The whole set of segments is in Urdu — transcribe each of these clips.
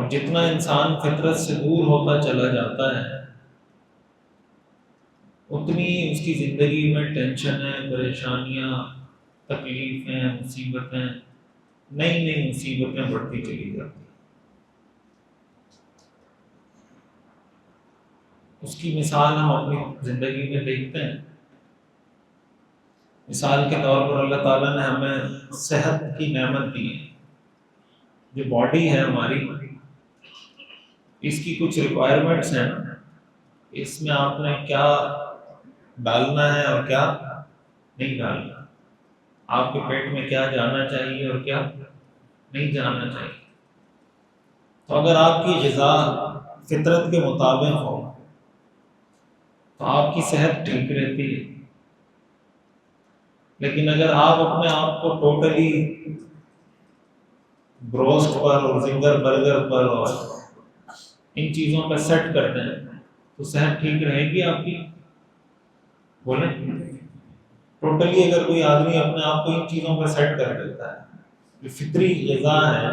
اور جتنا انسان فطرت سے دور ہوتا چلا جاتا ہے اتنی اس کی زندگی میں ٹینشنیں، پریشانیاں، تکلیفیں، مصیبتیں، نئی نئی مصیبتیں بڑھتی چلی جاتی ہیں۔ اس کی مثال ہم اپنی زندگی میں دیکھتے ہیں۔ مثال کے طور پر اللہ تعالیٰ نے ہمیں صحت کی نعمت دی ہے۔ جو باڈی ہے ہماری، اس کی کچھ ریکوائرمنٹس ہیں نا، اس میں آپ نے کیا ڈالنا ہے اور کیا نہیں ڈالنا، آپ کے پیٹ میں کیا جانا چاہیے اور کیا نہیں جانا چاہیے۔ تو اگر آپ کی غذا فطرت کے مطابق ہو تو آپ کی صحت ٹھیک رہتی ہے، لیکن اگر آپ اپنے آپ کو ٹوٹلی بروسٹ پر اور زنگر برگر پر اور ان چیزوں پہ سیٹ کرتے ہیں تو صحت ٹھیک رہے گی آپ کی؟ بولیں، ٹوٹلی اگر کوئی آدمی اپنے آپ کو ان چیزوں پہ سیٹ کر دیتا ہے، جو فطری غذا ہے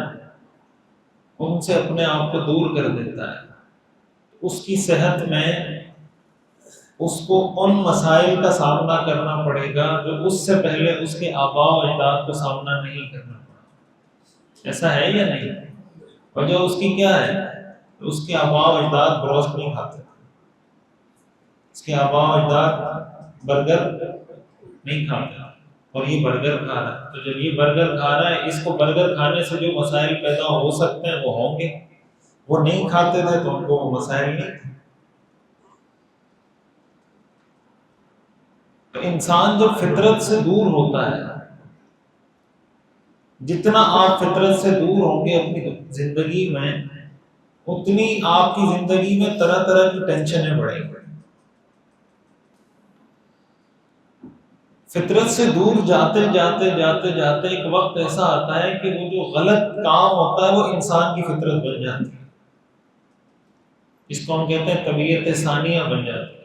ان سے اپنے آپ کو دور کر دیتا ہے، اس کی صحت میں اس کو ان مسائل کا سامنا کرنا پڑے گا جو اس سے پہلے اس کے آباء و اجداد کو سامنا نہیں کرنا پڑا۔ ایسا ہے یا نہیں؟ وجہ اس کی کیا ہے؟ اس کے آباء و اجداد بروسٹ نہیں کھاتے، اس کے آباء و اجداد برگر نہیں کھاتے، اور یہ برگر کھا رہا ہے۔ تو جب یہ برگر کھا رہا ہے، اس کو برگر کھانے سے جو مسائل پیدا ہو سکتے ہیں وہ ہوں گے، وہ نہیں کھاتے تھے تو ان کو وہ مسائل نہیں تھے۔ تو انسان جب فطرت سے دور ہوتا ہے، جتنا آپ فطرت سے دور ہوں گے اپنی زندگی میں، اتنی آپ کی زندگی میں طرح طرح کی ٹینشنیں بڑھیں گی۔ فطرت سے دور جاتے جاتے جاتے جاتے ایک وقت ایسا آتا ہے کہ وہ جو غلط کام ہوتا ہے وہ انسان کی فطرت بن جاتی ہے، اس کو ہم کہتے ہیں طبیعت ثانیہ بن جاتی ہے۔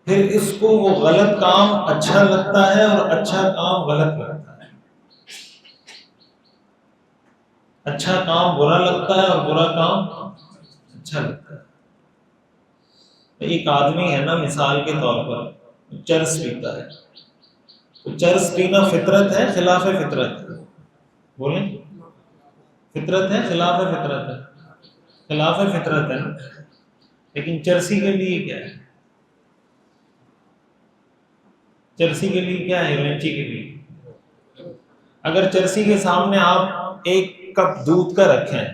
پھر اس کو وہ غلط کام اچھا لگتا ہے اور اچھا کام غلط لگتا ہے، اچھا کام برا لگتا ہے اور برا کام اچھا لگتا ہے۔ ایک آدمی ہے نا، مثال کے طور پر چرس پیتا ہے، تو چرس پینا فطرت ہے خلاف فطرت ہے؟ بولیں، فطرت ہے خلاف فطرت ہے؟ خلاف فطرت ہے نا۔ لیکن چرسی کے لیے کیا ہے؟ چرسی کے لیے کیا ہے؟ الائچی کے لیے اگر چرسی کے سامنے آپ ایک کپ دودھ کا رکھیں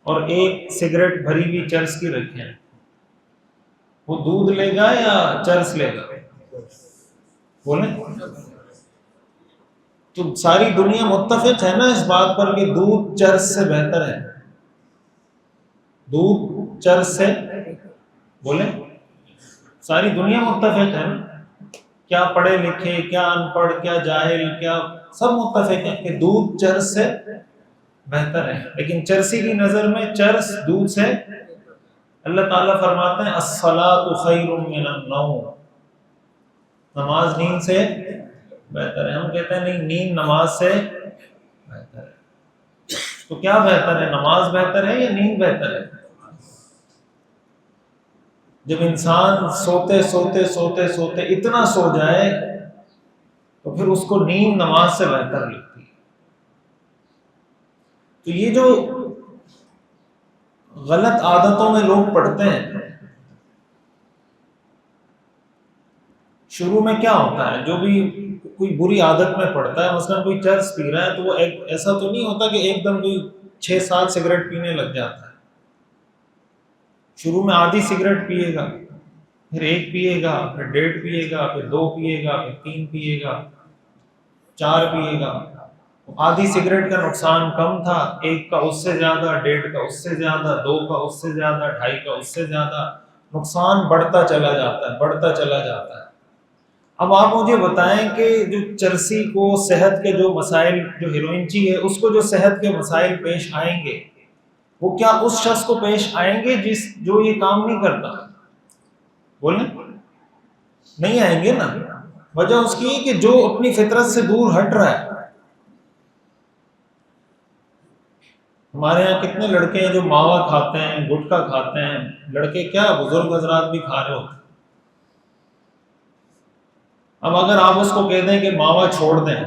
اور ایک سگریٹ بھری ہوئی چرس کی رکھیں، وہ دودھ لے گا یا چرس لے گا؟ بولیں، تو ساری دنیا متفق ہے نا اس بات پر کہ دودھ چرس سے بہتر ہے، دودھ چرس سے، بولیں، ساری دنیا متفق ہے نا، کیا پڑھے لکھے، کیا ان پڑھ، کیا جاہل، کیا سب متفق ہیں کہ دودھ چرس سے بہتر ہے۔ لیکن چرسی کی نظر میں چرس دودھ سے، اللہ تعالیٰ فرماتے ہیں الصلاۃ خیر من النوم، نماز نیند سے بہتر ہے۔ ہم کہتے ہیں نہیں، نیند نماز سے بہتر ہے۔ تو کیا بہتر ہے، نماز بہتر ہے یا نیند بہتر ہے؟ جب انسان سوتے سوتے سوتے سوتے اتنا سو جائے تو پھر اس کو نیند نماز سے بہتر لگتی ہے۔ تو یہ جو غلط عادتوں میں لوگ پڑتے ہیں، شروع میں کیا ہوتا ہے، جو بھی کوئی بری عادت میں پڑتا ہے، مثلا کوئی چرس پی رہا ہے تو وہ ایسا تو نہیں ہوتا کہ ایک دم کوئی 6-7 سگریٹ پینے لگ جاتا ہے۔ شروع میں آدھی سگریٹ پیے گا، پھر 1 پیے گا، پھر 1.5 پیے گا، پھر 2 پیے گا، پھر 3 پیے گا، 4 پیے گا۔ آدھی سگریٹ کا نقصان کم تھا، 1 کا اس سے زیادہ، 1.5 کا اس سے زیادہ، 2 کا اس سے زیادہ، 2.5 کا اس سے زیادہ، نقصان بڑھتا چلا جاتا ہے، بڑھتا چلا جاتا ہے۔ اب آپ مجھے بتائیں کہ جو چرسی کو صحت کے جو مسائل، جو ہیروئنچی ہے اس کو جو صحت کے مسائل پیش آئیں گے، وہ کیا اس شخص کو پیش آئیں گے جو یہ کام نہیں کرتا؟ بولیں، نہیں آئیں گے نا۔ وجہ اس کی ہے کہ جو اپنی فطرت سے دور ہٹ رہا ہے، ہمارے یہاں کتنے لڑکے ہیں جو ماوا کھاتے ہیں، گٹکا کھاتے ہیں، لڑکے کیا بزرگ حضرات بھی کھا رہے ہوتے ہیں۔ اب اگر آپ اس کو کہہ دیں کہ ماوا چھوڑ دیں،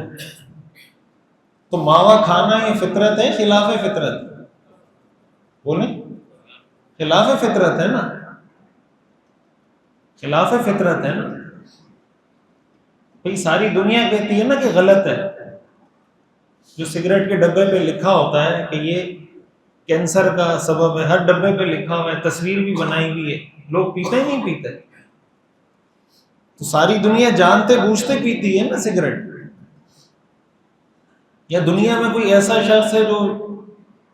تو ماوا کھانا یہ فطرت ہے خلاف فطرت؟ بولیں، خلاف فطرت ہے نا، خلاف فطرت ہے نا۔ بھئی ساری دنیا کہتی ہے نا کہ غلط ہے، جو سگریٹ کے ڈبے پہ لکھا ہوتا ہے کہ یہ کینسر کا سبب ہے، ہر ڈبے پہ لکھا ہوا ہے، تصویر بھی بنائی ہوئی ہے، لوگ پیتے ہی نہیں پیتے؟ تو ساری دنیا جانتے بوجھتے پیتی ہے نا سگریٹ۔ یا دنیا میں کوئی ایسا شخص ہے جو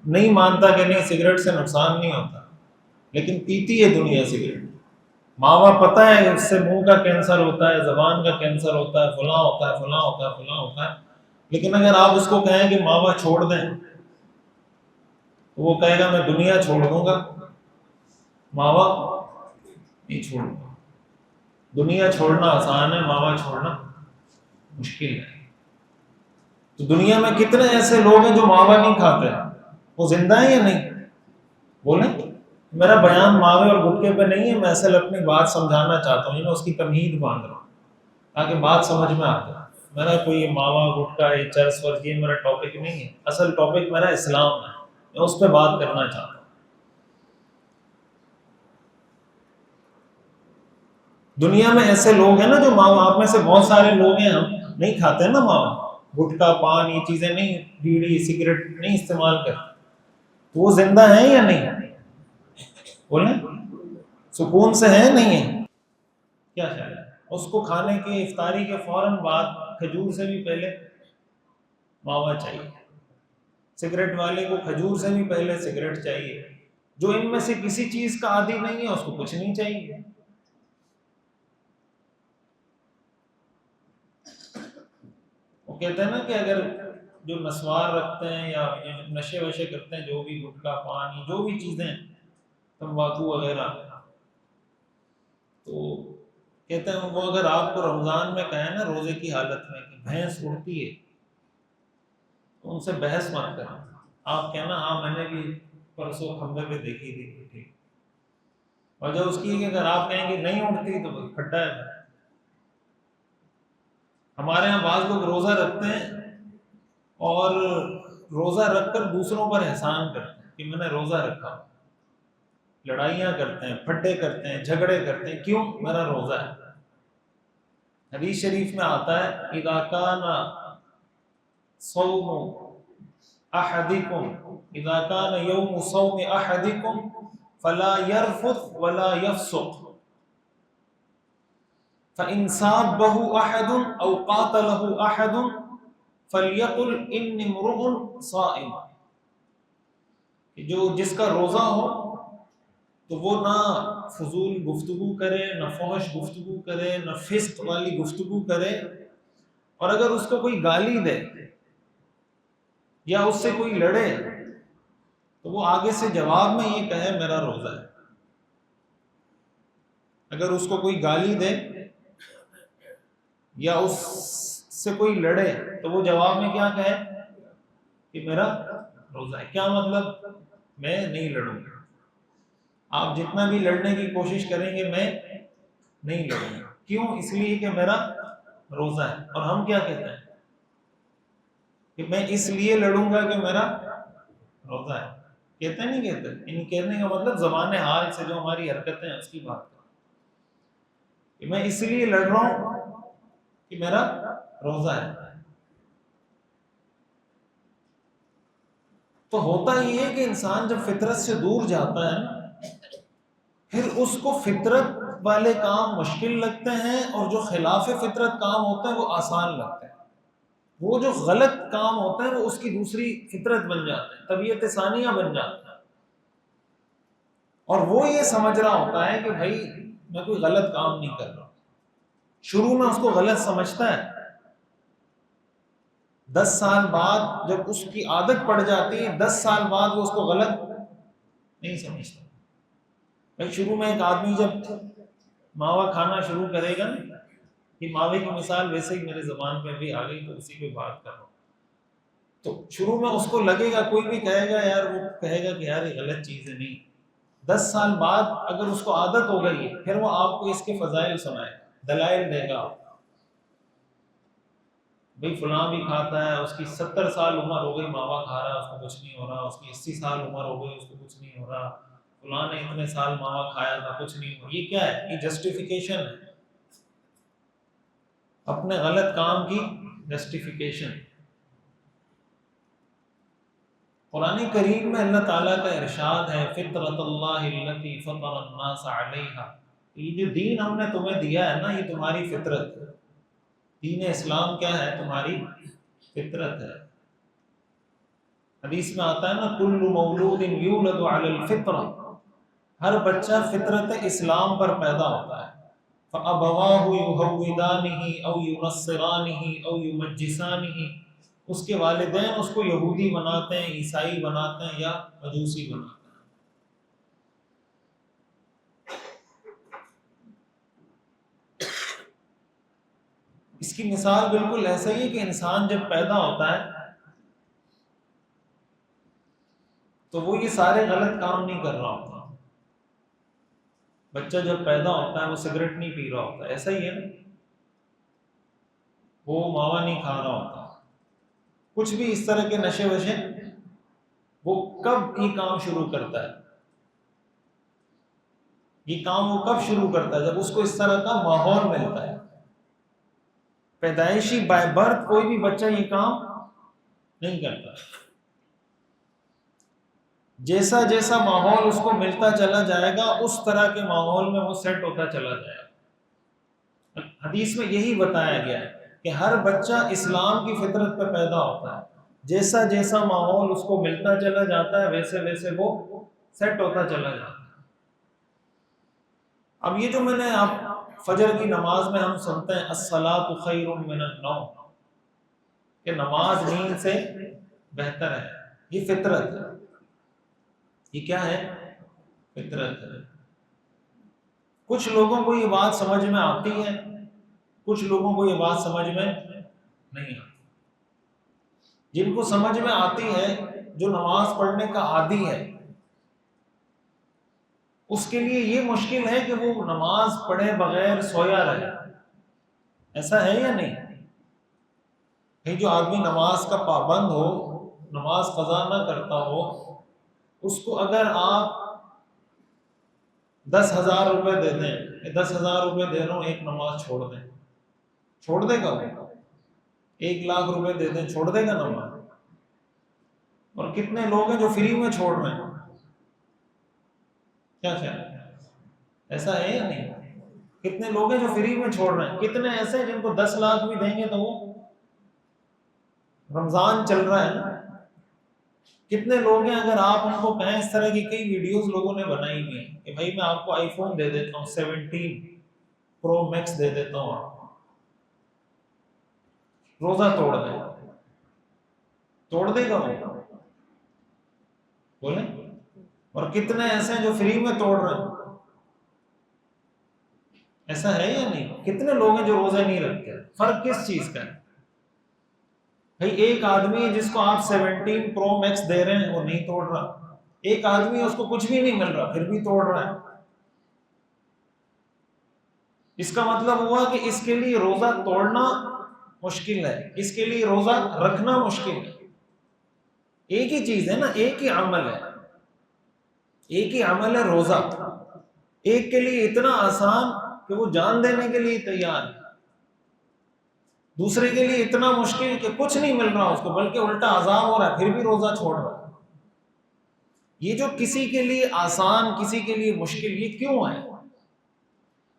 نہیں مانتا کہ نہیں سگریٹ سے نقصان نہیں ہوتا، لیکن پیتی ہے دنیا سگریٹ؟ ماوا پتہ ہے اس سے منہ کا کینسر ہوتا ہے، زبان کا کینسر ہوتا ہے، فلاں ہوتا ہے، فلاں ہوتا ہے، فلاں ہوتا ہے، لیکن اگر آپ اس کو کہیں کہ ماوا چھوڑ دیں تو وہ کہے گا میں دنیا چھوڑ دوں گا، ماوا نہیں چھوڑوں گا۔ دنیا چھوڑنا آسان ہے، ماوا چھوڑنا مشکل ہے۔ تو دنیا میں کتنے ایسے لوگ ہیں جو ماوا نہیں کھاتے، وہ زندہ ہیں یا نہیں؟ بولیں۔ میرا بیان ماوے اور گٹکے پہ نہیں ہے، میں اصل اپنی بات سمجھانا چاہتا ہوں، میں اس کی تمہید باندھ رہا ہوں تاکہ بات سمجھ میں آ جائے۔ میرا کوئی ماوا گٹکا یہ چرس ورس یہ میرا ٹاپک نہیں ہے، اصل ٹاپک میرا اسلام ہے، میں اس پہ بات کرنا چاہتا ہوں۔ دنیا میں ایسے لوگ ہیں نا جو ماوا، آپ میں سے بہت سارے لوگ ہیں ہم نہیں کھاتے ہیں نا ماوا، گٹکا پان یہ چیزیں نہیں، بیڑی سگریٹ نہیں استعمال کرتے، تو وہ زندہ ہیں یا نہیں؟ بولیں، سکون سے ہیں نہیں ہیں؟ کیا خیال ہے؟ اس کو کھانے کی افطاری کے فوراً بعد کھجور سے بھی پہلے ماوا چاہیے، سگریٹ والے کو کھجور سے بھی پہلے سگریٹ چاہیے، جو ان میں سے کسی چیز کا عادی نہیں ہے اس کو کچھ نہیں چاہیے۔ وہ کہتے ہیں نا کہ اگر جو نسوار رکھتے ہیں یا نشے وشے کرتے ہیں، جو بھی گٹکا پانی جو بھی چیزیں تمباکو وغیرہ، تو کہتے ہیں وہ اگر آپ کو رمضان میں کہیں نا روزے کی حالت میں کہ بھینس اڑتی ہے، تو ان سے بحث مت کریں، آپ کہنا ہاں میں نے بھی پرسوں کھمبے پہ دیکھی تھی، ٹھیک۔ وجہ اس کی کہ اگر آپ کہیں گے نہیں اڑتی تو بس کھٹا ہے۔ ہمارے ہاں بعض لوگ روزہ رکھتے ہیں اور روزہ رکھ کر دوسروں پر احسان کرتے ہیں کہ میں نے روزہ رکھا، لڑائیاں کرتے ہیں، پھٹے کرتے ہیں، جھگڑے کرتے ہیں، کیوں؟ میرا روزہ ہے۔ حدیث شریف میں آتا ہے اذا کان صوم احدکم اذا کان یوم صوم احدکم فلا يرفث ولا يفسق فإن سابه أحد أو قاتله أحد فليقل إني امرؤ صائم، کہ جو جس کا روزہ ہو تو وہ نہ فضول گفتگو کرے، نہ فحش گفتگو کرے، نہ فسق والی گفتگو کرے، اور اگر اس کو کوئی گالی دے یا اس سے کوئی لڑے تو وہ آگے سے جواب میں یہ کہے میرا روزہ ہے۔ اگر اس کو کوئی گالی دے یا اس سے کوئی لڑے تو وہ جواب میں کیا کہے کہ میرا روزہ ہے۔ کیا مطلب؟ میں نہیں لڑوں گا، آپ جتنا بھی لڑنے کی کوشش کریں گے میں نہیں لڑوں گا، کیوں؟ اس لیے کہ میرا روزہ ہے۔ اور ہم کیا کہتے ہیں کہ میں اس لیے لڑوں گا کہ میرا روزہ ہے، کہتے نہیں کہتے؟ ان کہنے کا مطلب زبان حال سے جو ہماری حرکتیں ہیں اس کی بات کریں کہ میں اس لیے لڑ رہا ہوں کہ میرا روزہ ہے۔ تو ہوتا یہ ہے کہ انسان جب فطرت سے دور جاتا ہے نا، پھر اس کو فطرت والے کام مشکل لگتے ہیں اور جو خلاف فطرت کام ہوتے ہیں وہ آسان لگتے ہیں۔ وہ جو غلط کام ہوتے ہیں وہ اس کی دوسری فطرت بن جاتے ہیں، طبیعت ثانیہ بن جاتے ہیں، اور وہ یہ سمجھ رہا ہوتا ہے کہ بھائی میں کوئی غلط کام نہیں کر رہا۔ شروع میں اس کو غلط سمجھتا ہے، 10 سال بعد جب اس کی عادت پڑ جاتی ہے، 10 سال بعد وہ اس کو غلط نہیں سمجھتا۔ بھائی شروع میں ایک آدمی جب ماوا کھانا شروع کرے گا نا، یہ ماوے کی مثال ویسے ہی میرے زبان پہ بھی آ گئی تو اسی پہ بات کر رہا ہوں۔ تو شروع میں اس کو لگے گا، کوئی بھی کہے گا یار، وہ کہے گا کہ یار یہ غلط چیز ہے، نہیں. 10 سال بعد اگر اس کو عادت ہو گئی ہے، پھر وہ آپ کو اس کے فضائل سنائے گا، دلائل دے گا. بھئی فلاں بھی کھاتا ہے، اس کی 70 سال عمر ہو گئی، ماوا کھا رہا ہے، اس کو کچھ نہیں ہو رہا. اس کی 80 سال عمر ہو گئی، اس کو کچھ نہیں ہو رہا. فلاں نے اتنے سال ماوا کھایا تھا، کچھ نہیں ہو. یہ کیا ہے؟ یہ جسٹیفیکیشن ہے، اپنے غلط کام کی جسٹیفیکیشن. قرآن کریم میں اللہ تعالیٰ کا ارشاد ہے، فطرت اللہ التی فطر الناس علیہا. یہ جو دین ہم نے تمہیں دیا ہے نا، یہ تمہاری فطرت ہے. دین اسلام کیا ہے؟ تمہاری فطرت ہے. حدیث میں آتا ہے نا، کل مولود یولد علی الفطرہ، ہر بچہ فطرت اسلام پر پیدا ہوتا ہے. فَأَبَوَاهُ يُهَوِّدَانِهِ أَوْ يُنَصِّرَانِهِ أَوْ يُمَجِّسَانِهِ، اس کے والدین اس کو یہودی بناتے ہیں، عیسائی بناتے ہیں، یا مجوسی بناتے ہیں. اس کی مثال بالکل ایسا ہی ہے کہ انسان جب پیدا ہوتا ہے تو وہ یہ سارے غلط کام نہیں کر رہا ہوتا. بچہ جب پیدا ہوتا ہے وہ سگریٹ نہیں پی رہا ہوتا، ایسا ہی ہے نا. وہ ماوا نہیں کھا رہا ہوتا، کچھ بھی اس طرح کے نشے وشے. وہ کب یہ کام شروع کرتا ہے؟ یہ کام وہ کب شروع کرتا ہے؟ جب اس کو اس طرح کا ماحول ملتا ہے. پیدائشی بائی برتھ کوئی بھی بچہ یہ کام نہیں کرتا. جیسا جیسا ماحول اس کو ملتا چلا جائے گا، اس طرح کے ماحول میں وہ سیٹ ہوتا چلا جائے گا. حدیث میں یہی بتایا گیا ہے کہ ہر بچہ اسلام کی فطرت پہ پیدا ہوتا ہے. جیسا جیسا ماحول اس کو ملتا چلا جاتا ہے، ویسے ویسے وہ سیٹ ہوتا چلا جاتا ہے. اب یہ جو میں نے آپ فجر کی نماز میں ہم سنتے ہیں الصلاۃ خیر من النوم، کہ نماز نیند سے بہتر ہے، یہ فطرت ہے. یہ کیا ہے؟ فطرت ہے. کچھ لوگوں کو یہ بات سمجھ میں آتی ہے، کچھ لوگوں کو یہ بات سمجھ میں نہیں آتی. جن کو سمجھ میں آتی ہے، جو نماز پڑھنے کا عادی ہے، اس کے لیے یہ مشکل ہے کہ وہ نماز پڑھے بغیر سویا رہے. ایسا ہے یا نہیں؟ جو آدمی نماز کا پابند ہو، نماز قضا نہ کرتا ہو، اس کو اگر آپ 10,000 روپے دے دیں، 10,000 روپے دے رہا ہوں ایک نماز چھوڑ دیں، چھوڑ دے گا وہ؟ 1,00,000 روپے دے دیں، چھوڑ دے گا نماز؟ اور کتنے لوگ ہیں جو فری میں چھوڑ رہے ہیں؟ کیا خیال ہے؟ ایسا ہے یا نہیں؟ کتنے لوگ ہیں جو فری میں چھوڑ رہے ہیں؟ کتنے ایسے ہیں جن کو 10 لاکھ بھی دیں گے تو وہ، رمضان چل رہا ہے نا. کتنے لوگ ہیں اگر آپ ان کو کہیں، اس طرح کی کئی ویڈیوز لوگوں نے بنائی ہوئی ہیں کہ بھائی میں آپ کو آئی فون دے دیتا ہوں 17 پرو میکس دے دیتا ہوں، آپ روزہ توڑ دیں، توڑ دے گا وہ؟ بولیں. اور کتنے ایسے ہیں جو فری میں توڑ رہے ہیں؟ ایسا ہے یا نہیں؟ کتنے لوگ ہیں جو روزے نہیں رکھتے؟ فرق کس چیز کا ہے؟ بھائی ایک آدمی ہے جس کو آپ 17 پرو میکس دے رہے ہیں، وہ نہیں توڑ رہا. ایک آدمی ہے اس کو کچھ بھی نہیں مل رہا، پھر بھی توڑ رہا ہے. اس کا مطلب ہوا کہ اس کے لیے روزہ توڑنا مشکل ہے، اس کے لیے روزہ رکھنا مشکل ہے. ایک ہی چیز ہے نا، ایک ہی عمل ہے، ایک ہی عمل ہے روزہ. ایک کے لیے اتنا آسان کہ وہ جان دینے کے لیے تیار ہے، دوسرے کے لیے اتنا مشکل کہ کچھ نہیں مل رہا اس کو، بلکہ الٹا عذاب ہو رہا ہے، پھر بھی روزہ چھوڑ رہا ہے. یہ جو کسی کے لیے آسان، کسی کے لیے مشکل، یہ کیوں ہے؟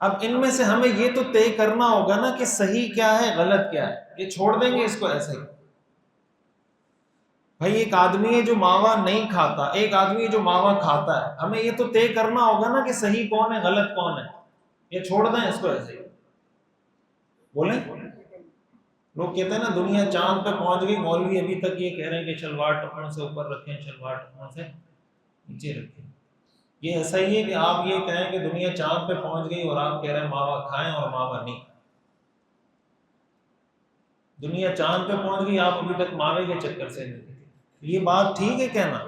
اب ان میں سے ہمیں یہ تو طے کرنا ہوگا نا کہ صحیح کیا ہے، غلط کیا ہے. یہ چھوڑ دیں گے اس کو ایسے ہی؟ بھائی ایک آدمی ہے جو ماوا نہیں کھاتا، ایک آدمی ہے جو ماوا کھاتا ہے، ہمیں یہ تو طے کرنا ہوگا نا کہ صحیح کون ہے، غلط کون ہے. یہ چھوڑ دیں اس کو ایسے ہی؟ بولیں. لوگ کہتے ہیں نا دنیا چاند پہ پہنچ گئی، مولوی ابھی تک یہ کہہ رہے ہیں کہ شلوار ٹخنوں سے اوپر رکھیں، شلوار ٹخنوں سے نیچے رکھیں. یہ ایسا ہی ہے کہ آپ یہ کہیں کہ دنیا چاند پہ پہنچ گئی اور آپ کہہ رہے ہیں ماوا کھائیں اور ماوا نہیں. دنیا چاند پہ پہنچ گئی، آپ ابھی تک ماوے کے چکر سے نہیں تھے. یہ بات ٹھیک ہے کہنا؟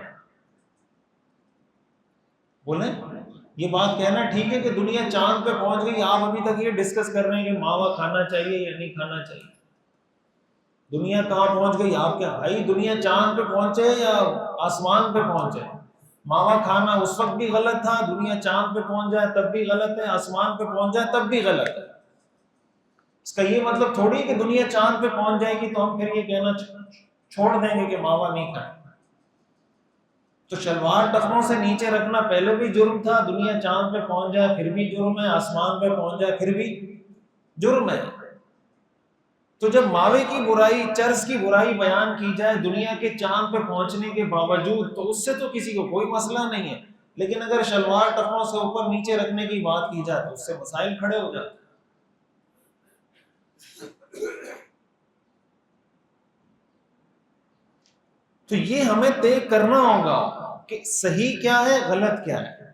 بولیں یہ بات کہنا ٹھیک ہے کہ دنیا چاند پہ پہنچ گئی، آپ ابھی تک یہ ڈسکس کر رہے ہیں کہ ماوا کھانا چاہیے یا نہیں کھانا چاہیے؟ دنیا کہاں پہنچ گئی؟ آپ کیا بھائی دنیا چاند پہ پہنچے یا آسمان پہ پہنچے؟ ماوا کھانا اس وقت بھی غلط تھا، دنیا چاند پہ پہنچ جائے تب بھی غلط ہے، آسمان پہ پہنچ جائے تب بھی غلط ہے. اس کا یہ مطلب تھوڑی کہ دنیا چاند پہ پہنچ جائے گی تو ہم پھر یہ کہنا چھوڑ دیں گے کہ ماوا نہیں کھائیں. تو شلوار ٹخنوں سے نیچے رکھنا پہلے بھی جرم تھا، دنیا چاند پہ پہنچ جائے پھر بھی جرم ہے، آسمان پہ پہنچ جائے پھر بھی جرم ہے. تو جب ماوے کی برائی، چرس کی برائی بیان کی جائے دنیا کے چاند پہ پہنچنے کے باوجود، تو اس سے تو کسی کو کوئی مسئلہ نہیں ہے. لیکن اگر شلوار ٹخنوں سے اوپر نیچے رکھنے کی بات کی جائے تو اس سے مسائل کھڑے ہو جاتے. تو یہ ہمیں طے کرنا ہوگا کہ صحیح کیا ہے، غلط کیا ہے.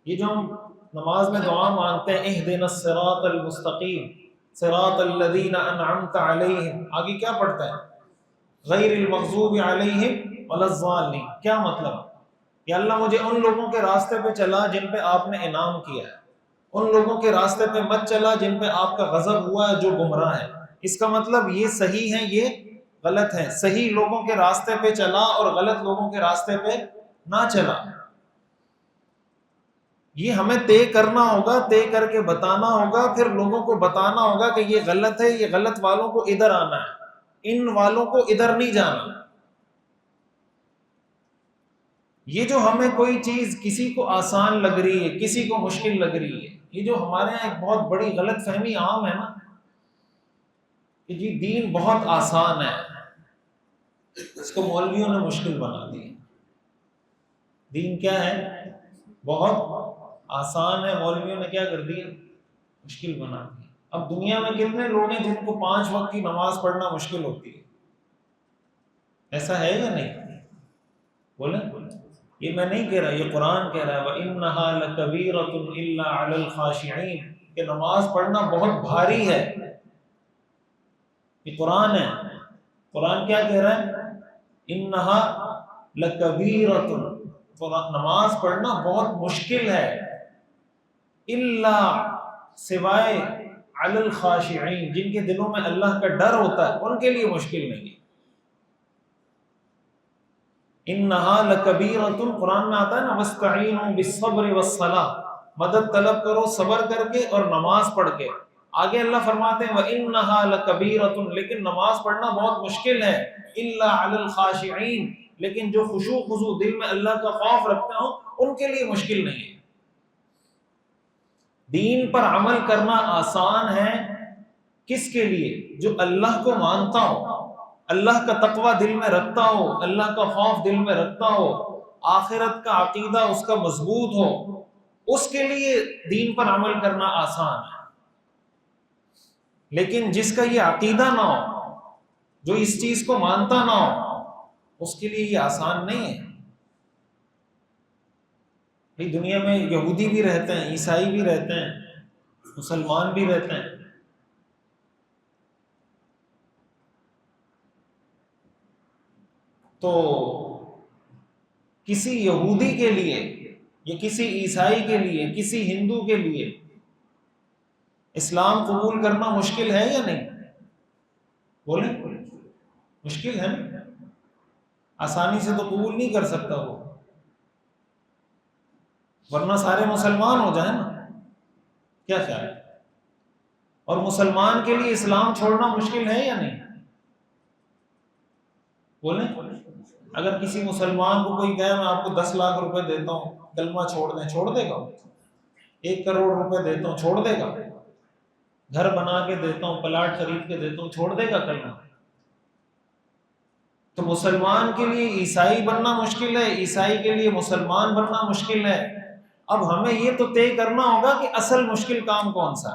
یہ جو ہم نماز میں دعا مانگتے ہیں اہدنا الصراط المستقیم صراط الذین انعمت علیہم، آگے کیا پڑھتا ہے؟ غیر المغضوب علیہم ولا الضالین. کیا مطلب؟ یا اللہ مجھے ان لوگوں کے راستے پہ چلا جن پہ آپ نے انعام کیا ہے، ان لوگوں کے راستے پہ مت چلا جن پہ آپ کا غضب ہوا ہے، جو گمراہ ہے. اس کا مطلب یہ صحیح ہے یہ غلط ہے. صحیح لوگوں کے راستے پہ چلا اور غلط لوگوں کے راستے پہ نہ چلا. یہ ہمیں طے کرنا ہوگا، طے کر کے بتانا ہوگا، پھر لوگوں کو بتانا ہوگا کہ یہ غلط ہے، یہ غلط والوں کو ادھر آنا ہے، ان والوں کو ادھر نہیں جانا. یہ جو ہمیں کوئی چیز کسی کو آسان لگ رہی ہے، کسی کو مشکل لگ رہی ہے، یہ جو ہمارے یہاں ایک بہت بڑی غلط فہمی عام ہے نا کہ جی دین بہت آسان ہے، اس کو مولویوں نے مشکل بنا دیا. دین کیا ہے؟ بہت آسان ہے، مولویوں نے کیا کر دیا؟ مشکل بنا دیا. اب دنیا میں کتنے لوگ ہیں جن کو 5 وقت کی نماز پڑھنا مشکل ہوتی ہے؟ ایسا ہے یا نہیں؟ بولیں. یہ میں نہیں کہہ رہا، یہ قرآن کہہ رہا ہے وَإِنَّهَا لَكَبِيرَةٌ إِلَّا عَلَى الْخَاشِعِينَ کہ نماز پڑھنا بہت بھاری ہے. یہ قرآن ہے. قرآن کیا کہہ رہا ہے؟ إِنَّهَا لَكَبِيرَةٌ نماز پڑھنا بہت مشکل ہے، الا سوائے علی الخاشعین جن کے دلوں میں اللہ کا ڈر ہوتا ہے ان کے لیے مشکل نہیں ہے. انہا لکبیرۃ، قرآن میں آتا ہے نا واستعینوا بالصبر والصلاۃ، مدد طلب کرو صبر کر کے اور نماز پڑھ کے. آگے اللہ فرماتے ہیں وانہا لکبیرۃ، لیکن نماز پڑھنا بہت مشکل ہے، الا علی الخاشعین لیکن جو خشوع خضوع دل میں اللہ کا خوف رکھتے ہوں ان کے لیے مشکل نہیں ہے. دین پر عمل کرنا آسان ہے کس کے لیے؟ جو اللہ کو مانتا ہو، اللہ کا تقوی دل میں رکھتا ہو، اللہ کا خوف دل میں رکھتا ہو، آخرت کا عقیدہ اس کا مضبوط ہو، اس کے لیے دین پر عمل کرنا آسان ہے. لیکن جس کا یہ عقیدہ نہ ہو، جو اس چیز کو مانتا نہ ہو، اس کے لیے یہ آسان نہیں ہے. دنیا میں یہودی بھی رہتے ہیں، عیسائی بھی رہتے ہیں، مسلمان بھی رہتے ہیں. تو کسی یہودی کے لیے یا کسی عیسائی کے لیے، کسی ہندو کے لیے اسلام قبول کرنا مشکل ہے یا نہیں؟ بولیں. مشکل ہے، آسانی سے تو قبول نہیں کر سکتا وہ، ورنہ سارے مسلمان ہو جائیں نا. کیا خیال ہے؟ اور مسلمان کے لیے اسلام چھوڑنا مشکل ہے یا نہیں؟ بولیں. اگر کسی مسلمان کو کوئی کہے میں آپ کو 10 لاکھ روپے دیتا ہوں کلمہ چھوڑ دیں، چھوڑ دے گا؟ 1 کروڑ روپے دیتا ہوں، چھوڑ دے گا؟ گھر بنا کے دیتا ہوں، پلاٹ خرید کے دیتا ہوں، چھوڑ دے گا کلمہ؟ تو مسلمان کے لیے عیسائی بننا مشکل ہے، عیسائی کے لیے مسلمان بننا مشکل ہے. اب ہمیں یہ تو طے کرنا ہوگا کہ اصل مشکل کام کون سا،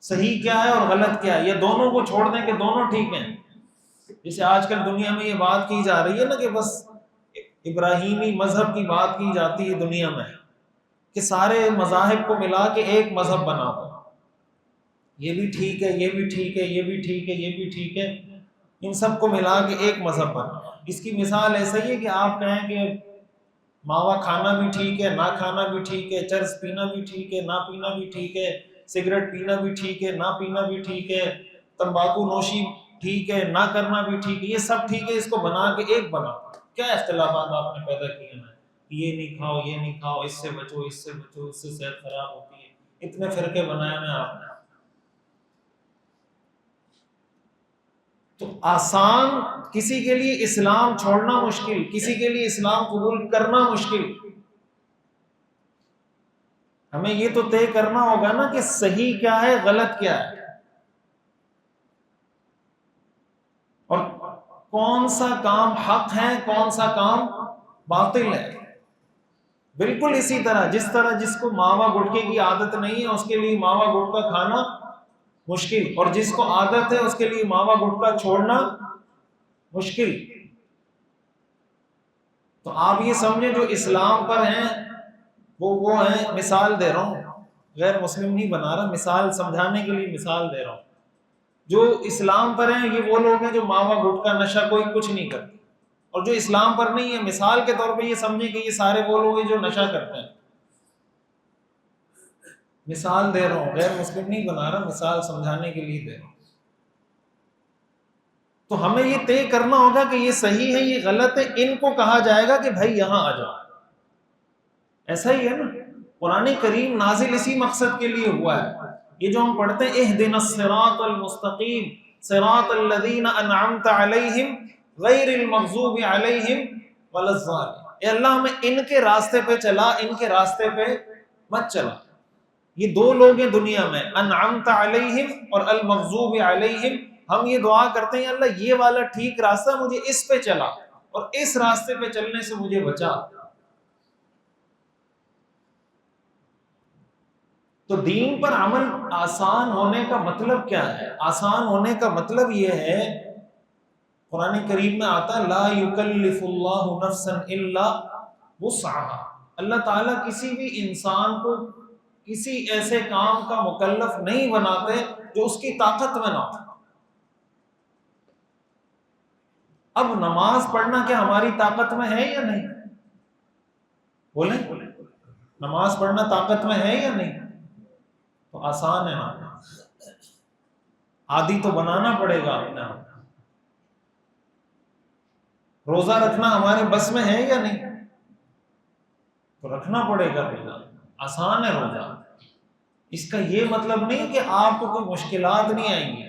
صحیح کیا ہے اور غلط کیا ہے، یا دونوں کو چھوڑ دیں کہ دونوں ٹھیک ہیں. جیسے آج کل دنیا میں یہ بات کی جا رہی ہے نا کہ بس ابراہیمی مذہب کی بات کی جاتی ہے دنیا میں کہ سارے مذاہب کو ملا کے ایک مذہب بنا دو. یہ بھی ٹھیک ہے، یہ بھی ٹھیک ہے، یہ بھی ٹھیک ہے، یہ بھی ٹھیک ہے، ان سب کو ملا کے ایک مذہب بنا۔ اس کی مثال ایسا ہی ہے کہ آپ کہیں کہ ماوا کھانا بھی ٹھیک ہے، نہ کھانا بھی ٹھیک ہے، چرس پینا بھی ٹھیک ہے، نہ پینا بھی ٹھیک ہے، سگریٹ پینا بھی ٹھیک ہے، نہ پینا بھی ٹھیک ہے، تمباکو نوشی ٹھیک ہے، نہ کرنا بھی ٹھیک ہے، یہ سب ٹھیک ہے، اس کو بنا کے ایک بنا۔ کیا اختلافات آپ نے پیدا کیے ہیں؟ یہ نہیں کھاؤ، یہ نہیں کھاؤ، اس سے بچو، اس سے بچو، اس سے صحت خراب ہوتی ہے، اتنے فرقے بنائے ہیں آپ نے۔ تو آسان، کسی کے لیے اسلام چھوڑنا مشکل، کسی کے لیے اسلام قبول کرنا مشکل۔ ہمیں یہ تو طے کرنا ہوگا نا کہ صحیح کیا ہے، غلط کیا ہے، اور کون سا کام حق ہے، کون سا کام باطل ہے۔ بالکل اسی طرح جس کو ماوا گٹکے کی عادت نہیں ہے، اس کے لیے ماوا گٹکا کھانا مشکل، اور جس کو عادت ہے اس کے لیے ماوا گٹکا چھوڑنا مشکل۔ تو آپ یہ سمجھیں جو اسلام پر ہیں وہ ہیں، مثال دے رہا ہوں، غیر مسلم نہیں بنا رہا، مثال سمجھانے کے لیے مثال دے رہا ہوں۔ جو اسلام پر ہیں یہ وہ لوگ ہیں جو ماوا گٹکا نشہ کوئی کچھ نہیں کرتے، اور جو اسلام پر نہیں ہے، مثال کے طور پہ یہ سمجھیں کہ یہ سارے وہ لوگ ہیں جو نشہ کرتے ہیں۔ مثال دے رہا ہوں، غیر مسلم نہیں بنا رہا، مثال سمجھانے کے لیے دے رہا ہوں۔ تو ہمیں یہ طے کرنا ہوگا کہ یہ صحیح ہے، یہ غلط ہے، ان کو کہا جائے گا کہ بھائی یہاں آ جاؤ۔ ایسا ہی ہے نا، قرآن کریم نازل اسی مقصد کے لیے ہوا ہے۔ یہ جو ہم پڑھتے ہیں اہدنا الصراط المستقیم صراط الذین انعمت علیہم غیر المغضوب علیہم ولا الضالین، اے اللہ ہمیں ان کے راستے پہ چلا، ان کے راستے پہ مت چلا۔ یہ دو لوگ ہیں دنیا میں، انعمت علیہم اور المغضوب علیہم۔ ہم یہ دعا کرتے ہیں اللہ یہ والا ٹھیک راستہ، مجھے اس پہ چلا اور اس راستے پہ چلنے سے مجھے بچا۔ تو دین پر عمل آسان ہونے کا مطلب کیا ہے؟ آسان ہونے کا مطلب یہ ہے، قرآن کریم میں آتا ہے لا یکلف اللہ نفسا الا وسعها، اللہ تعالیٰ کسی بھی انسان کو کسی ایسے کام کا مکلف نہیں بناتے جو اس کی طاقت میں نہ ہو۔ اب نماز پڑھنا کیا ہماری طاقت میں ہے یا نہیں؟ بولیں، نماز پڑھنا طاقت میں ہے یا نہیں؟ تو آسان ہے نا، عادی تو بنانا پڑے گا اپنے آپ۔ روزہ رکھنا ہمارے بس میں ہے یا نہیں؟ تو رکھنا پڑے گا روزہ، آسان ہے روزہ۔ اس کا یہ مطلب نہیں کہ آپ کو کوئی مشکلات نہیں آئیں گی۔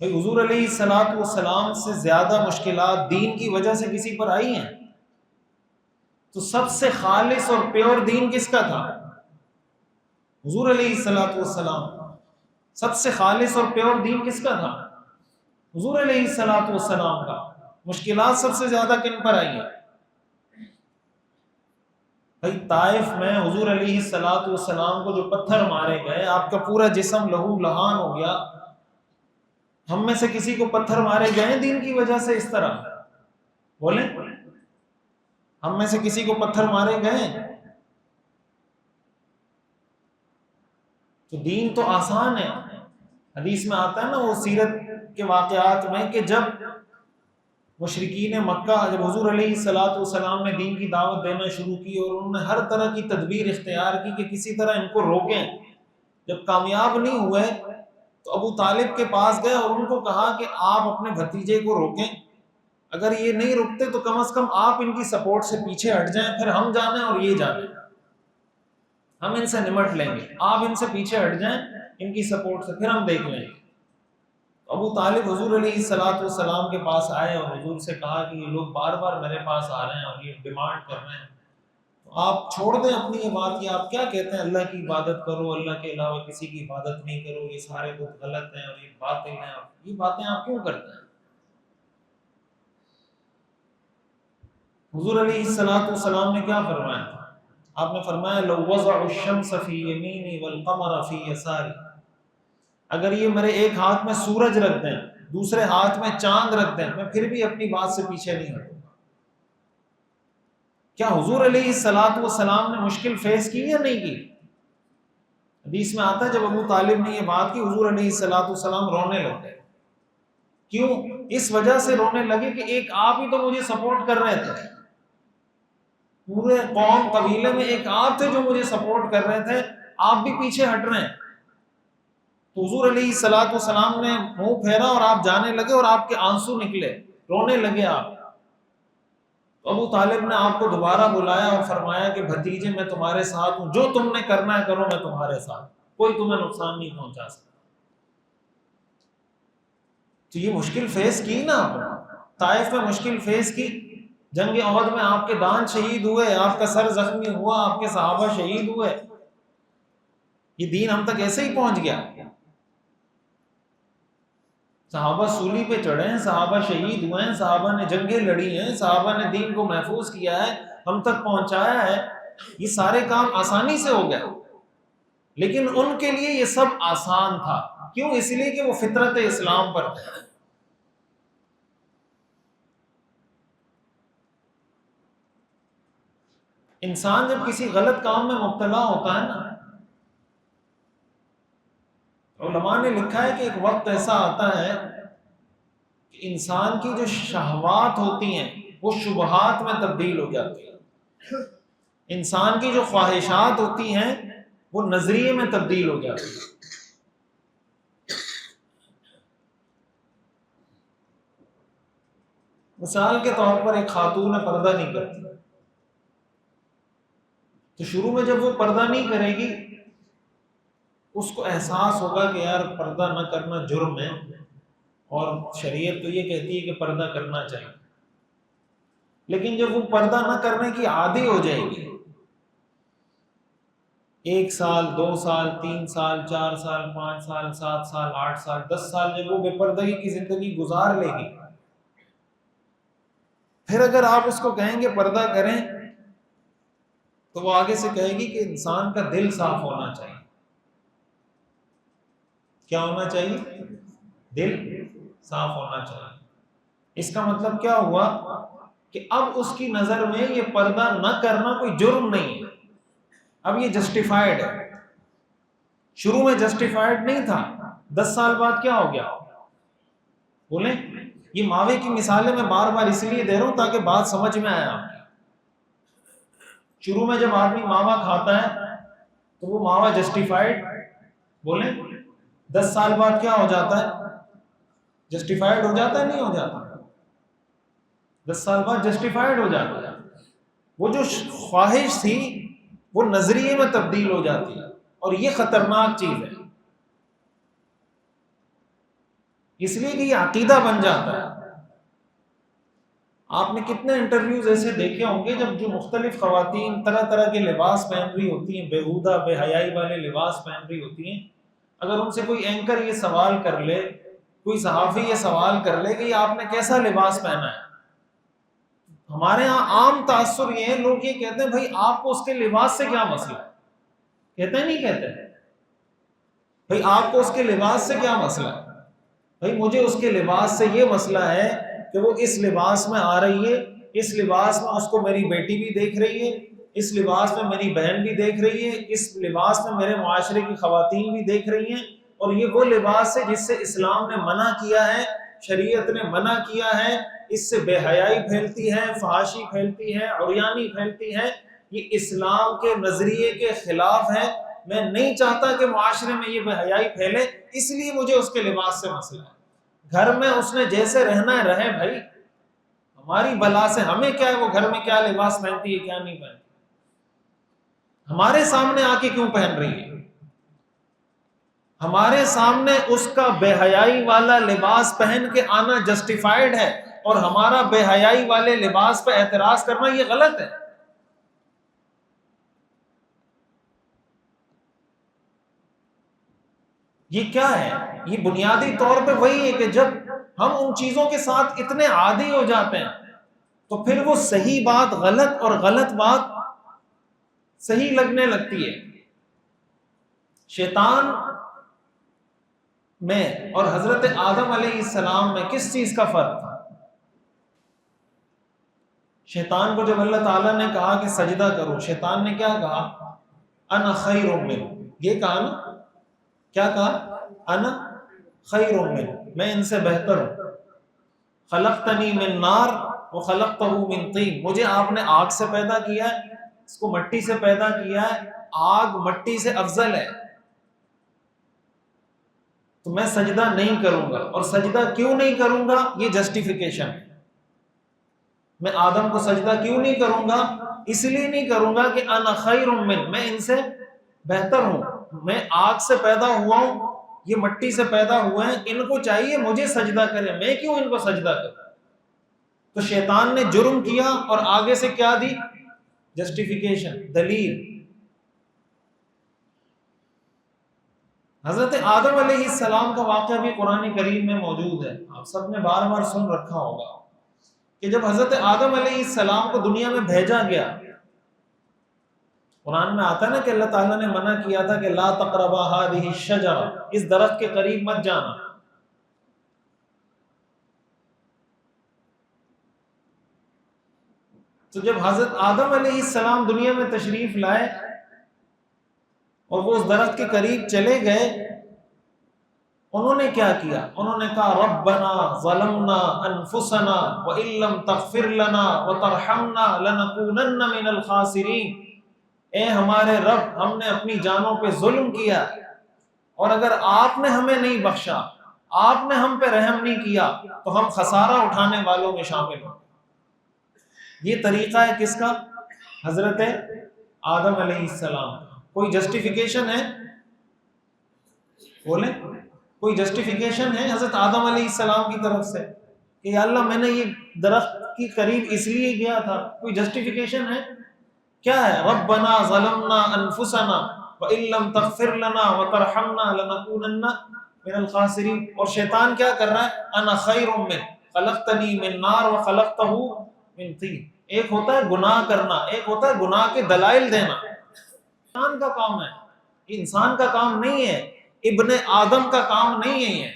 بھئی حضور علیہ الصلوۃ والسلام سے زیادہ مشکلات دین کی وجہ سے کسی پر آئی ہیں؟ تو سب سے خالص اور پیور دین کس کا تھا؟ حضور علیہ الصلوۃ والسلام۔ سب سے خالص اور پیور دین کس کا تھا؟ حضور علیہ الصلوۃ والسلام کا۔ مشکلات سب سے زیادہ کن پر آئی ہیں؟ بھائی طائف میں حضور علیہ الصلوۃ والسلام کو جو پتھر مارے گئے، آپ کا پورا جسم لہو لہان ہو گیا۔ ہم میں سے کسی کو پتھر مارے گئے دین کی وجہ سے اس طرح؟ بولیں، ہم میں سے کسی کو پتھر مارے گئے؟ تو دین تو آسان ہے۔ حدیث میں آتا ہے نا وہ سیرت کے واقعات میں کہ جب مشرکین مکہ، جب حضور علیہ الصلوۃ والسلام نے دین کی دعوت دینا شروع کی اور انہوں نے ہر طرح کی تدبیر اختیار کی کہ کسی طرح ان کو روکیں، جب کامیاب نہیں ہوئے تو ابو طالب کے پاس گئے اور ان کو کہا کہ آپ اپنے بھتیجے کو روکیں، اگر یہ نہیں رکتے تو کم از کم آپ ان کی سپورٹ سے پیچھے ہٹ جائیں، پھر ہم جانیں اور یہ جانیں، ہم ان سے نمٹ لیں گے، آپ ان سے پیچھے ہٹ جائیں ان کی سپورٹ سے، پھر ہم دیکھ لیں گے۔ ابو طالب حضور علیہ الصلوۃ والسلام کے پاس آئے اور حضور سے کہا کہ یہ لوگ بار بار میرے پاس آ رہے ہیں اور یہ ڈیمانڈ کر رہے ہیں، تو آپ چھوڑ دیں اپنی یہ بات کہ آپ کیا کہتے ہیں اللہ کی عبادت کرو، اللہ کے علاوہ کسی کی عبادت نہیں کرو، یہ سارے بت غلط ہیں اور یہ باطل ہیں، یہ باتیں آپ کیوں کرتے ہیں؟ حضور علیہ الصلوۃ والسلام نے کیا فرمایا؟ آپ نے فرمایا لو وضع الشمس فی یمینی والقمر فی یساری، اگر یہ میرے ایک ہاتھ میں سورج رکھ دیں، دوسرے ہاتھ میں چاند رکھ دیں، میں پھر بھی اپنی بات سے پیچھے نہیں ہٹوں گا۔ کیا حضور علیہ الصلوۃ والسلام نے مشکل فیس کی یا نہیں کی؟ حدیث میں آتا ہے جب ابو طالب نے یہ بات کی حضور علیہ الصلوۃ والسلام رونے لگ گئے. کیوں؟ اس وجہ سے رونے لگے کہ ایک آپ ہی تو مجھے سپورٹ کر رہے تھے، پورے قوم قبیلے میں ایک آپ تھے جو مجھے سپورٹ کر رہے تھے، آپ بھی پیچھے ہٹ رہے ہیں. تو حضور علیہ الصلوۃ والسلام نے منہ پھیرا اور آپ جانے لگے اور آپ کے آنسو نکلے، رونے لگے آپ. تو ابو طالب نے آپ کو دوبارہ بلایا اور فرمایا کہ بھتیجے میں تمہارے ساتھ ہوں، جو تم نے کرنا ہے کرو، میں تمہارے ساتھ، کوئی تمہیں نقصان نہیں پہنچا سکتا. تو یہ مشکل فیس کی نا آپ نے، طائف میں مشکل فیس کی، جنگ احد میں آپ کے دان شہید ہوئے، آپ کا سر زخمی ہوا، آپ کے صحابہ شہید ہوئے. یہ دین ہم تک ایسے ہی پہنچ گیا. صحابہ سولی پہ چڑھے ہیں، صحابہ شہید ہوئے ہیں، صحابہ نے جنگیں لڑی ہیں، صحابہ نے دین کو محفوظ کیا ہے، ہم تک پہنچایا ہے. یہ سارے کام آسانی سے ہو گئے، لیکن ان کے لیے یہ سب آسان تھا. کیوں؟ اس لیے کہ وہ فطرت اسلام پر تھے. انسان جب کسی غلط کام میں مبتلا ہوتا ہے نا، علماء نے لکھا ہے کہ ایک وقت ایسا آتا ہے کہ انسان کی جو شہوات ہوتی ہیں وہ شبہات میں تبدیل ہو جاتی ہیں، انسان کی جو خواہشات ہوتی ہیں وہ نظریے میں تبدیل ہو جاتی ہیں. مثال کے طور پر ایک خاتون پردہ نہیں کرتی، تو شروع میں جب وہ پردہ نہیں کرے گی اس کو احساس ہوگا کہ یار پردہ نہ کرنا جرم ہے، اور شریعت تو یہ کہتی ہے کہ پردہ کرنا چاہیے. لیکن جب وہ پردہ نہ کرنے کی عادی ہو جائے گی، 1 سال 2 سال 3 سال 4 سال 5 سال 7 سال 8 سال 10 سال جب وہ بے پردگی کی زندگی گزار لے گی، پھر اگر آپ اس کو کہیں گے پردہ کریں تو وہ آگے سے کہے گی کہ انسان کا دل صاف ہونا چاہیے. کیا ہونا چاہیے؟ دل صاف ہونا چاہیے. اس کا مطلب کیا ہوا کہ اب اس کی نظر میں یہ پردہ نہ کرنا کوئی جرم نہیں ہے، اب یہ جسٹیفائیڈ ہے. شروع میں جسٹیفائیڈ نہیں تھا، 10 سال بعد کیا ہو گیا؟ بولیں. یہ ماوے کی مثالیں میں بار بار اس لیے دے رہا ہوں تاکہ بات سمجھ میں آئے آپ کی. شروع میں جب آدمی ماوا کھاتا ہے تو وہ ماوا جسٹیفائیڈ، بولیں 10 سال بعد کیا ہو جاتا ہے؟ جسٹیفائیڈ ہو جاتا ہے نہیں ہو جاتا؟ 10 سال بعد جسٹیفائیڈ ہو جاتا ہے. وہ جو خواہش تھی وہ نظریے میں تبدیل ہو جاتی ہے، اور یہ خطرناک چیز ہے، اس لیے کہ یہ عقیدہ بن جاتا ہے. آپ نے کتنے انٹرویوز ایسے دیکھے ہوں گے جب جو مختلف خواتین طرح طرح کے لباس پہن رہی ہوتی ہیں، بےہودہ بے حیائی والے لباس پہن رہی ہوتی ہیں، اگر ان سے کوئی اینکر یہ سوال کر لے، کوئی صحافی یہ سوال کر لے کہ یہ آپ نے کیسا لباس پہنا ہے، ہمارے ہاں عام تاثر یہ ہے، لوگ یہ کہتے ہیں بھائی آپ کو اس کے لباس سے کیا مسئلہ ہے؟ کہتے ہیں نہیں کہتے ہیں بھائی آپ کو اس کے لباس سے کیا مسئلہ ہے؟ بھائی مجھے اس کے لباس سے یہ مسئلہ ہے کہ وہ اس لباس میں آ رہی ہے، اس لباس میں اس کو میری بیٹی بھی دیکھ رہی ہے، اس لباس میں میری بہن بھی دیکھ رہی ہے، اس لباس میں میرے معاشرے کی خواتین بھی دیکھ رہی ہیں، اور یہ وہ لباس ہے جس سے اسلام نے منع کیا ہے، شریعت نے منع کیا ہے. اس سے بے حیائی پھیلتی ہے، فحاشی پھیلتی ہے، عریانی پھیلتی ہے، یہ اسلام کے نظریے کے خلاف ہے. میں نہیں چاہتا کہ معاشرے میں یہ بے حیائی پھیلے، اس لیے مجھے اس کے لباس سے مسئلہ ہے. گھر میں اس نے جیسے رہنا ہے رہے بھائی، ہماری بلا سے ہمیں کیا ہے وہ گھر میں کیا لباس پہنتی ہے کیا نہیں پہنتی، ہمارے سامنے آ کے کیوں پہن رہی ہے؟ ہمارے سامنے اس کا بے حیائی والا لباس پہن کے آنا جسٹیفائیڈ ہے، اور ہمارا بے حیائی والے لباس پہ اعتراض کرنا یہ غلط ہے. یہ کیا ہے؟ یہ بنیادی طور پہ وہی ہے کہ جب ہم ان چیزوں کے ساتھ اتنے عادی ہو جاتے ہیں تو پھر وہ صحیح بات غلط اور غلط بات صحیح لگنے لگتی ہے. شیطان میں اور حضرت آدم علیہ السلام میں کس چیز کا فرق تھا؟ شیطان کو جب اللہ تعالیٰ نے کہا کہ سجدہ کرو، شیطان نے کیا کہا؟ انا خیر منہ، یہ کہا نا، کیا کہا؟ انا خیر من، میں ان سے بہتر ہوں. خلقتنی من نار وخلقتہ من طین، مجھے آپ نے آگ سے پیدا کیا ہے، اس کو مٹی سے پیدا کیا ہے، آگ مٹی سے افضل ہے، تو میں سجدہ نہیں کروں گا. اور سجدہ کیوں نہیں کروں گا؟ یہ جسٹیفیکیشن ہے. میں آدم کو سجدہ کیوں نہیں کروں گا؟ اس لیے نہیں کروں گا کہ انا خیر من، میں ان سے بہتر ہوں، میں آگ سے پیدا ہوا ہوں، یہ مٹی سے پیدا ہوئے ہیں، ان کو چاہیے مجھے سجدہ کرے، میں کیوں ان کو سجدہ کروں؟ تو شیطان نے جرم کیا اور آگے سے کیا دی؟ جسٹیفیکیشن، دلیل. حضرت آدم علیہ السلام کا واقعہ بھی قرآن کریم میں موجود ہے، آپ سب نے بار بار سن رکھا ہوگا کہ جب حضرت آدم علیہ السلام کو دنیا میں بھیجا گیا، قرآن میں آتا ہے نا کہ اللہ تعالیٰ نے منع کیا تھا کہ لا تقربا هذه الشجرہ، اس درخت کے قریب مت جانا. تو جب حضرت آدم علیہ السلام دنیا میں تشریف لائے اور وہ اس درخت کے قریب چلے گئے، انہوں نے کیا کیا؟ انہوں نے کہا ربنا ظلمنا انفسنا وان لم تغفر لنا وترحمنا لنکونن من الخاسرین. اے ہمارے رب، ہم نے اپنی جانوں پہ ظلم کیا، اور اگر آپ نے ہمیں نہیں بخشا، آپ نے ہم پہ رحم نہیں کیا، تو ہم خسارہ اٹھانے والوں میں شامل ہوں. یہ طریقہ ہے کس کا؟ حضرت آدم علیہ السلام. کوئی جسٹیفیکیشن ہے؟ بولیں، کوئی جسٹیفیکیشن ہے حضرت آدم علیہ السلام کی طرف سے کہ یا اللہ میں نے یہ درخت کی قریب اس لیے گیا تھا؟ کوئی جسٹیفیکیشن ہے؟ کیا ہے؟ ربنا ظلمنا انفسنا وان لم تغفر لنا وترحمنا لنکونن من الخاسرین. اور شیطان کیا کر رہا ہے؟ انا خیر من خلقتنی من نار وخلقتہ من طین. ایک ہوتا ہے گناہ کرنا، ایک ہوتا ہے گناہ کے دلائل دینا. انسان کا کام ہے، یہ انسان کا کام نہیں ہے، ابن آدم کا کام نہیں ہے.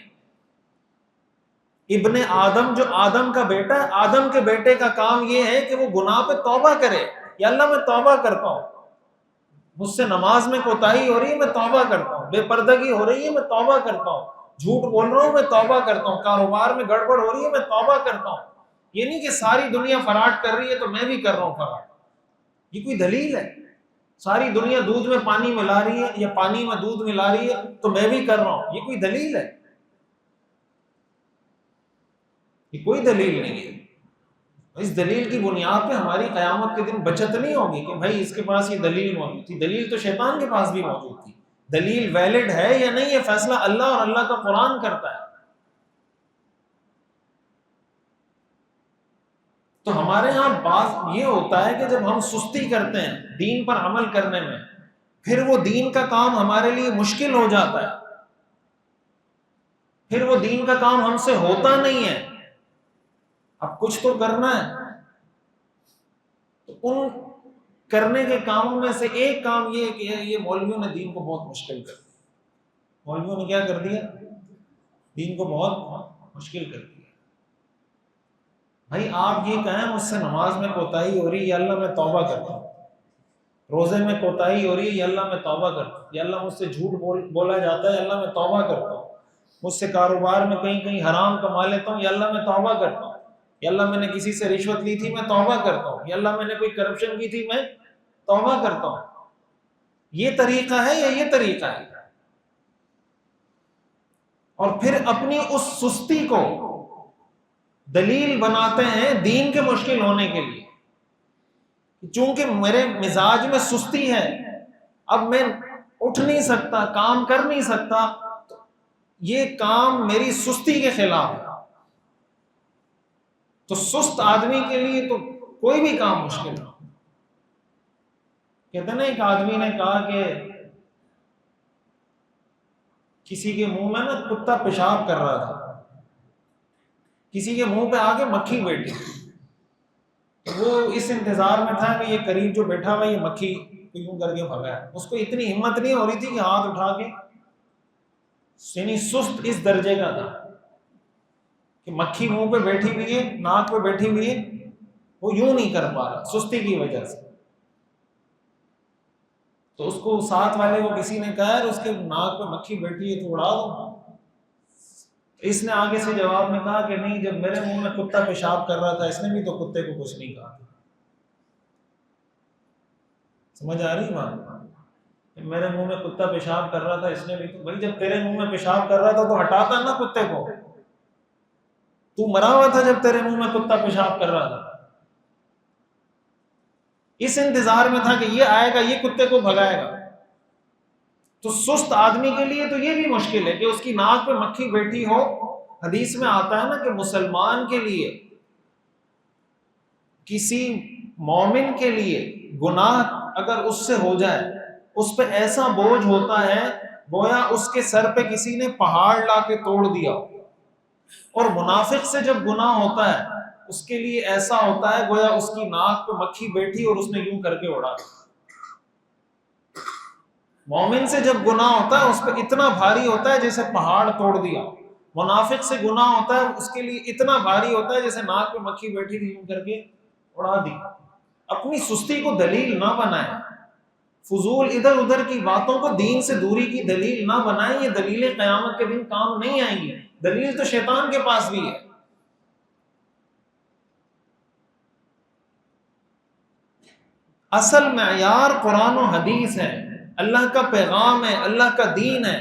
یہ ابن آدم جو آدم کا بیٹا ہے، آدم کے بیٹے کا کام یہ ہے کہ وہ گناہ پہ توبہ کرے. یا اللہ میں توبہ کرتا ہوں، مجھ سے نماز میں کوتاہی ہو رہی ہے، میں توبہ کرتا ہوں، بے پردگی ہو رہی ہے، میں توبہ کرتا ہوں، جھوٹ بول رہا ہوں، میں توبہ کرتا ہوں، کاروبار میں گڑبڑ ہو رہی ہے، میں توبہ کرتا ہوں. یہ نہیں کہ ساری دنیا فراڈ کر رہی ہے تو میں بھی کر رہا ہوں فراڈ. یہ کوئی دلیل ہے؟ ساری دنیا دودھ میں پانی ملا رہی ہے یا پانی میں دودھ ملا رہی ہے تو میں بھی کر رہا ہوں، یہ کوئی دلیل ہے؟ یہ کوئی دلیل نہیں ہے. اس دلیل کی بنیاد پہ ہماری قیامت کے دن بچت نہیں ہوگی کہ بھائی اس کے پاس یہ دلیل موجود تھی. دلیل تو شیطان کے پاس بھی موجود تھی. دلیل ویلڈ ہے یا نہیں، یہ فیصلہ اللہ اور اللہ کا قرآن کرتا ہے. تو ہمارے ہاں بعض یہ ہوتا ہے کہ جب ہم سستی کرتے ہیں دین پر عمل کرنے میں، پھر وہ دین کا کام ہمارے لیے مشکل ہو جاتا ہے، پھر وہ دین کا کام ہم سے ہوتا نہیں ہے. اب کچھ تو کرنا ہے، تو ان کرنے کے کاموں میں سے ایک کام یہ کہ یہ مولویوں نے دین کو بہت مشکل کر دیا. مولویوں نے کیا کر دیا؟ دین کو بہت مشکل کر دیا. بھائی آپ یہ کہیں مجھ سے نماز میں کوتاہی ہو رہی ہے، یا اللہ میں توبہ کرتا ہوں، روزے میں کوتاہی ہو رہی ہے، یا اللہ میں توبہ کرتا ہوں، یا اللہ مجھ سے جھوٹ بولا جاتا ہے، یا اللہ میں توبہ کرتا ہوں، مجھ سے کاروبار میں کہیں کہیں حرام کما لیتا ہوں، یا اللہ میں توبہ کرتا ہوں، یا اللہ میں نے کسی سے رشوت لی تھی میں توبہ کرتا ہوں، یا اللہ میں نے کوئی کرپشن کی تھی میں توبہ کرتا ہوں. یہ طریقہ ہے یا یہ طریقہ ہے؟ اور پھر اپنی اس سستی کو دلیل بناتے ہیں دین کے مشکل ہونے کے لیے. چونکہ میرے مزاج میں سستی ہے، اب میں اٹھ نہیں سکتا، کام کر نہیں سکتا، یہ کام میری سستی کے خلاف ہے. تو سست آدمی کے لیے تو کوئی بھی کام مشکل ہے. کہتے ہیں نا ایک آدمی نے کہا کہ کسی کے منہ میں نا کتا پیشاب کر رہا تھا، کسی کے منہ پہ آ کے مکھی بیٹھی، وہ اس انتظار میں تھا کہ یہ قریب جو بیٹھا ہوا یہ مکھی یوں کر کے بھگا ہے. اس کو اتنی ہمت نہیں ہو رہی تھی کہ ہاتھ اٹھا کے، یعنی سست اس درجے کا تھا کہ مکھی منہ پہ بیٹھی ہوئی ہے، ناک پہ بیٹھی ہوئی ہے، وہ یوں نہیں کر پا رہا سستی کی وجہ سے. تو اس کو ساتھ والے کو کسی نے کہا اس کے ناک پہ مکھی بیٹھی ہے تو اڑا دو. اس نے آگے سے جواب میں کہا کہ نہیں، جب میرے منہ میں کتا پیشاب کر رہا تھا اس نے بھی تو کتے کو کچھ نہیں کہا. سمجھ آ رہی بات؟ میرے منہ میں کتا پیشاب کر رہا تھا اس نے بھی تو، بھائی جب تیرے منہ میں پیشاب کر رہا تھا تو ہٹاتا نا کتے کو. تو مرا ہوا تھا جب تیرے منہ میں کتا پیشاب کر رہا تھا. اس انتظار میں تھا کہ یہ آئے گا، یہ کتے کو بھگائے گا. تو سست آدمی کے لیے تو یہ بھی مشکل ہے کہ اس کی ناک پہ مکھی بیٹھی ہو. حدیث میں آتا ہے نا کہ مسلمان کے لیے، کسی مومن کے لیے گناہ اگر اس سے ہو جائے، اس پہ ایسا بوجھ ہوتا ہے گویا اس کے سر پہ کسی نے پہاڑ لا کے توڑ دیا. اور منافق سے جب گناہ ہوتا ہے اس کے لیے ایسا ہوتا ہے گویا اس کی ناک پہ مکھی بیٹھی اور اس نے یوں کر کے اڑا دیا. مومن سے جب گناہ ہوتا ہے اس پہ اتنا بھاری ہوتا ہے جیسے پہاڑ توڑ دیا. منافق سے گناہ ہوتا ہے اس کے لیے اتنا بھاری ہوتا ہے جیسے ناک پہ مکھی بیٹھی تھی یوں کر کے اڑا دی. اپنی سستی کو دلیل نہ بنائیں، فضول ادھر ادھر کی باتوں کو دین سے دوری کی دلیل نہ بنائیں. یہ دلیلیں قیامت کے دن کام نہیں آئیں گی. دلیل تو شیطان کے پاس بھی ہے. اصل معیار قرآن و حدیث ہے، اللہ کا پیغام ہے، اللہ کا دین ہے.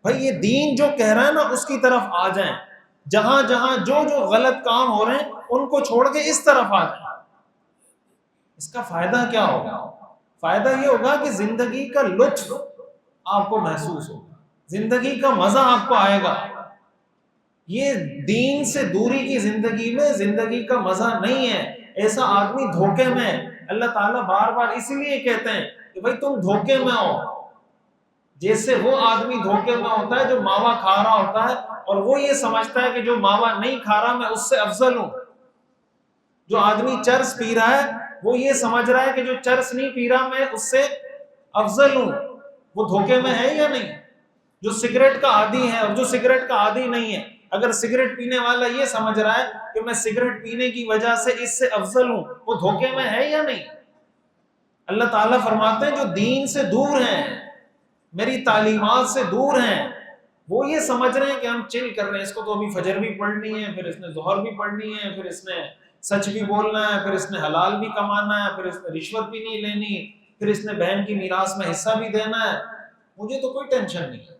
بھائی یہ دین جو کہہ رہا ہے نا اس کی طرف آ جائیں. جہاں جہاں جو جو غلط کام ہو رہے ہیں ان کو چھوڑ کے اس طرف آ جائیں. اس کا فائدہ کیا ہوگا؟ فائدہ یہ ہوگا کہ زندگی کا لطف آپ کو محسوس ہوگا، زندگی کا مزہ آپ کو آئے گا. یہ دین سے دوری کی زندگی میں زندگی کا مزہ نہیں ہے. ایسا آدمی دھوکے میں. اللہ تعالیٰ بار بار اسی لیے کہتے ہیں کہ بھائی تم دھوکے میں ہو. جیسے وہ آدمی دھوکے میں ہوتا ہے جو ماوا کھا رہا ہوتا ہے اور وہ یہ سمجھتا ہے کہ جو ماوا نہیں کھا رہا میں اس سے افضل ہوں. جو آدمی چرس پی رہا ہے وہ یہ سمجھ رہا ہے کہ جو چرس نہیں پی رہا میں اس سے افضل ہوں. وہ دھوکے میں ہے یا نہیں؟ جو سگریٹ کا عادی ہے اور جو سگریٹ کا عادی نہیں ہے، اگر سگریٹ پینے والا یہ سمجھ رہا ہے کہ میں سگریٹ پینے کی وجہ سے اس سے افضل ہوں، وہ دھوکے میں ہے یا نہیں؟ اللہ تعالیٰ فرماتے ہیں جو دین سے دور ہیں، میری تعلیمات سے دور ہیں، وہ یہ سمجھ رہے ہیں کہ ہم چل کر رہے ہیں، اس کو تو ابھی فجر بھی پڑھنی ہے، پھر اس نے ظہر بھی پڑھنی ہے، پھر اس نے سچ بھی بولنا ہے، پھر اس نے حلال بھی کمانا ہے، پھر اس نے رشوت بھی نہیں لینی، پھر اس نے بہن کی میراث میں حصہ بھی دینا ہے. مجھے تو کوئی ٹینشن نہیں ہے.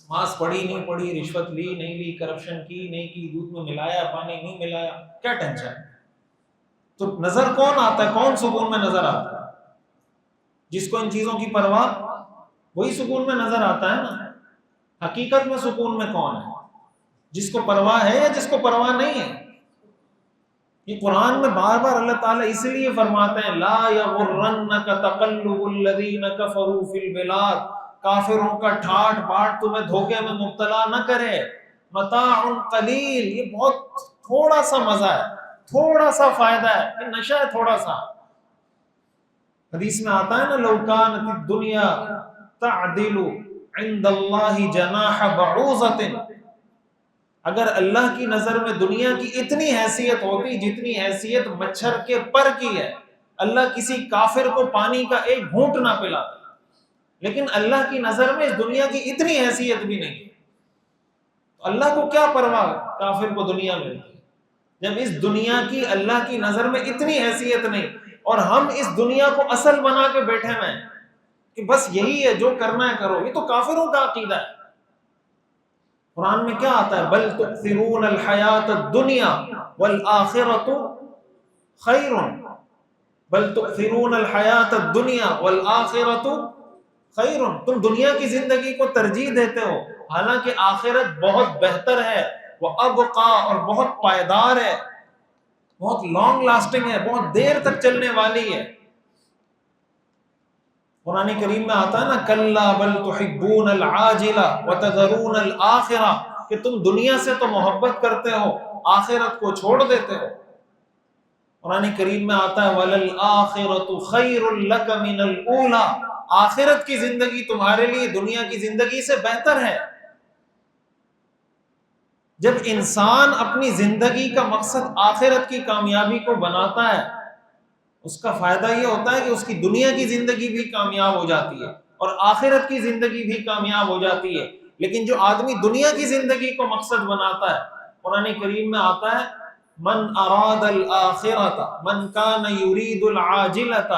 نماز پڑھی نہیں پڑھی، رشوت لی نہیں لی، کرپشن کی نہیں کی، دودھ میں ملایا پانی نہیں ملایا، کیا ٹینشن؟ تو نظر کون آتا ہے، کون سکون میں نظر آتا ہے؟ جس کو ان چیزوں کی پرواہ، وہی سکون میں نظر آتا ہے نا. حقیقت میں سکون میں کون ہے؟ جس کو پرواہ ہے یا جس کو پرواہ نہیں ہے؟ یہ قرآن میں بار بار اللہ تعالیٰ اس لیے فرماتے ہیں لا یغرنک تقلب الذین کفروا فی البلاد، کافروں کا ٹھاٹ باٹ تمہیں دھوکے میں مبتلا نہ کرے. متاع قلیل، یہ بہت تھوڑا سا مزہ ہے، تھوڑا سا فائدہ ہے، یہ نشہ ہے تھوڑا سا. حدیث میں آتا ہے نا لو کانت الدنیا تعدل عند اللہ جناح بعوضۃ، اگر اللہ کی نظر میں دنیا کی اتنی حیثیت ہوتی جتنی حیثیت مچھر کے پر کی ہے، اللہ کسی کافر کو پانی کا ایک گھونٹ نہ پلاتا. لیکن اللہ کی نظر میں اس دنیا کی اتنی حیثیت بھی نہیں ہے. تو اللہ کو کیا پرواہ کافر کو دنیا میں، جب اس دنیا کی اللہ کی نظر میں اتنی حیثیت نہیں، اور ہم اس دنیا کو اصل بنا کے بیٹھے ہوئے ہیں کہ بس یہی ہے جو کرنا ہے کرو. یہ تو کافروں کا عقیدہ ہے. قرآن میں کیا آتا ہے؟ بل تؤثرون الحیات الدنیا والآخرۃ خیر، بل تؤثرون الحیات الدنیا والآخرۃ خیر، تم دنیا کی زندگی کو ترجیح دیتے ہو حالانکہ آخرت بہت بہتر ہے، وہ ابقا، اور بہت پائیدار ہے، بہت لانگ لاسٹنگ ہے، بہت دیر تک چلنے والی ہے. قرآن کریم میں آتا ہے نا کلا بل تحبون العاجلہ وتذرون الآخرہ، کہ تم دنیا سے تو محبت کرتے ہو آخرت کو چھوڑ دیتے ہو. قرآن کریم میں آتا ہے وَلَلْآخِرَةُ خَيْرٌ لَكَ مِنَ الْأُولَى، آخرت کی زندگی تمہارے لیے دنیا کی زندگی سے بہتر ہے. جب انسان اپنی زندگی کا مقصد آخرت کی کامیابی کو بناتا ہے، اس کا فائدہ یہ ہوتا ہے کہ اس کی دنیا کی زندگی بھی کامیاب ہو جاتی ہے اور آخرت کی زندگی بھی کامیاب ہو جاتی ہے. لیکن جو آدمی دنیا کی زندگی کو مقصد بناتا ہے، قرآن کریم میں آتا ہے من اراد الآخرۃ من کان یرید العاجلۃ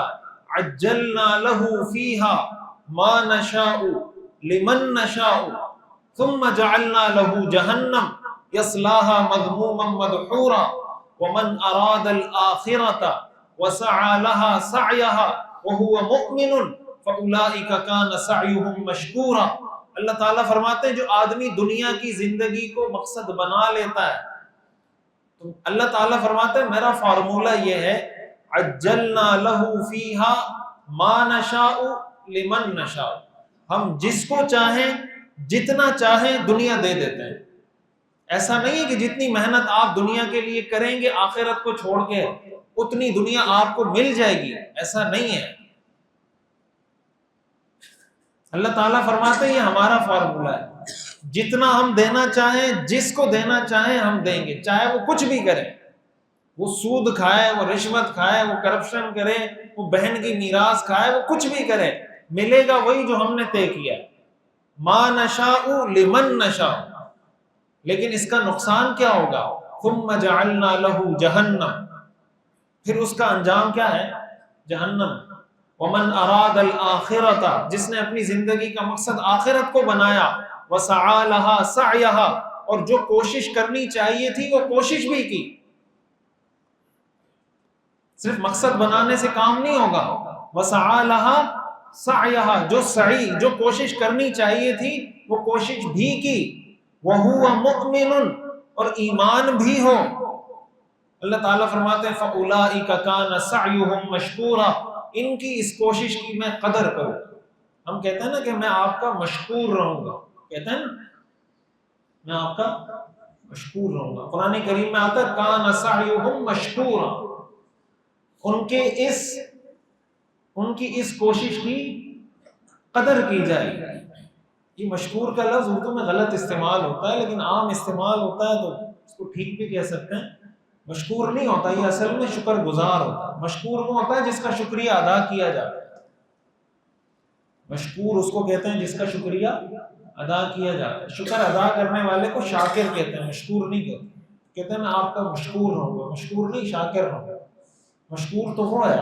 عجلنا له فیها ما نشاء لمن نشاء ثم جعلنا له جہنم یصلاها مذموما مدحورا ومن اراد الآخرۃ وسعى لها سعيها وهو مؤمن فاولئك كان سعيهم مشكورا. اللہ تعالیٰ فرماتے ہیں جو آدمی دنیا کی زندگی کو مقصد بنا لیتا ہے، تو اللہ تعالیٰ فرماتے ہیں میرا فارمولہ یہ ہے عجلنا له فيها ما نشاء لمن نشاء، ہم جس کو چاہیں جتنا چاہیں دنیا دے دیتے ہیں. ایسا نہیں ہے کہ جتنی محنت آپ دنیا کے لیے کریں گے آخرت کو چھوڑ کے اتنی دنیا آپ کو مل جائے گی، ایسا نہیں ہے. اللہ تعالیٰ فرماتے ہیں یہ ہمارا فارمولہ ہے، جتنا ہم دینا چاہیں جس کو دینا چاہیں ہم دیں گے، چاہے وہ کچھ بھی کرے، وہ سود کھائے، وہ رشوت کھائے، وہ کرپشن کرے، وہ بہن کی میراث کھائے، وہ کچھ بھی کرے، ملے گا وہی جو ہم نے طے کیا. ما نشاء لمن نشاء. لیکن اس کا نقصان کیا ہوگا؟ ثم جعلنا له جہنم، پھر اس کا انجام کیا ہے؟ جہنم. ومن اراد الآخرۃ، جس نے اپنی زندگی کا مقصد آخرت کو بنایا، وسعى لها سعيها، اور جو کوشش کرنی چاہیے تھی وہ کوشش بھی کی. صرف مقصد بنانے سے کام نہیں ہوگا. وسعى لها سعيها، جو سعی، جو کوشش کرنی چاہیے تھی وہ کوشش بھی کی. وهو مؤمن، اور ایمان بھی ہو. اللہ تعالیٰ فرماتے ہیں فَأُولَٰئِكَ كَانَ سَعْيُهُمْ مَشْكُورًا، ان کی اس کوشش کی میں قدر کروں. ہم کہتے ہیں نا کہ میں آپ کا مشکور رہوں گا، کہتے ہیں نا میں آپ کا مشکور رہوں گا. قرآن کریم میں آتا ہے كَانَ سَعْيُهُمْ مَشْكُورًا، ان کی اس کوشش کی قدر کی جائے گی. یہ مشکور کا لفظ اردو میں غلط استعمال ہوتا ہے، لیکن عام استعمال ہوتا ہے تو اس کو ٹھیک بھی کہہ سکتے ہیں. مشکور نہیں ہوتا، یہ اصل میں شکر گزار ہوتا ہے. مشکور وہ ہوتا ہے جس کا شکریہ ادا کیا جاتا ہے. مشکور اس کو کہتے ہیں جس کا شکریہ ادا کیا جاتا ہے. شکر ادا کرنے والے کو شاکر کہتے ہیں، مشکور نہیں کہتے. کہتے ہیں میں آپ کا مشکور رہوں گا، مشکور نہیں شاکر رہوں گا. مشکور تو وہ ہے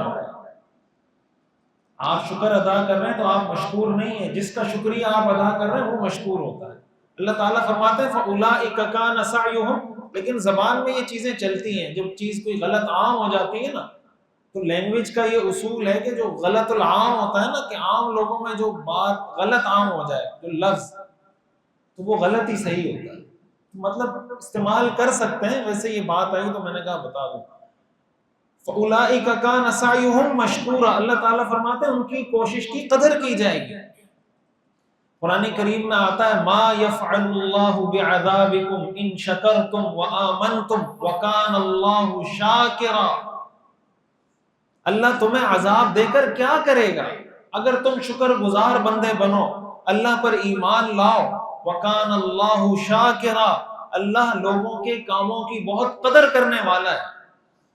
آپ شکر ادا کر رہے ہیں تو آپ مشکور نہیں ہیں، جس کا شکریہ آپ ادا کر رہے ہیں وہ مشکور ہوتا ہے. اللہ تعالیٰ فرماتے ہیں فَأُولَٰئِكَ كَانَ سَعْيُهُمْ. لیکن زبان میں یہ چیزیں چلتی ہیں، جب چیز کوئی غلط عام ہو جاتی ہے نا، تو لینگویج کا یہ اصول ہے کہ جو غلط العام ہوتا ہے نا، کہ عام لوگوں میں جو بات غلط عام ہو جائے، جو لفظ، تو وہ غلط ہی صحیح ہوتا ہے. مطلب استعمال کر سکتے ہیں، ویسے یہ بات آئی تو میں نے کہا بتا دوں. فَأُولَٰئِكَ كَانَ سَعْيُهُمْ مَشْكُورًا، اللہ تعالیٰ فرماتے ہیں ان کی کوشش کی قدر کی جائے گی. قرآن کریم میں آتا ہے ما يفعل اللہ بعذابکم ان شکرتم وآمنتم وکان اللہ شاکرا. اللہ تمہیں عذاب دے کر کیا کرے گا اگر تم شکر گزار بندے بنو، اللہ پر ایمان لاؤ. وکان اللہ شاکرا، اللہ لوگوں کے کاموں کی بہت قدر کرنے والا ہے.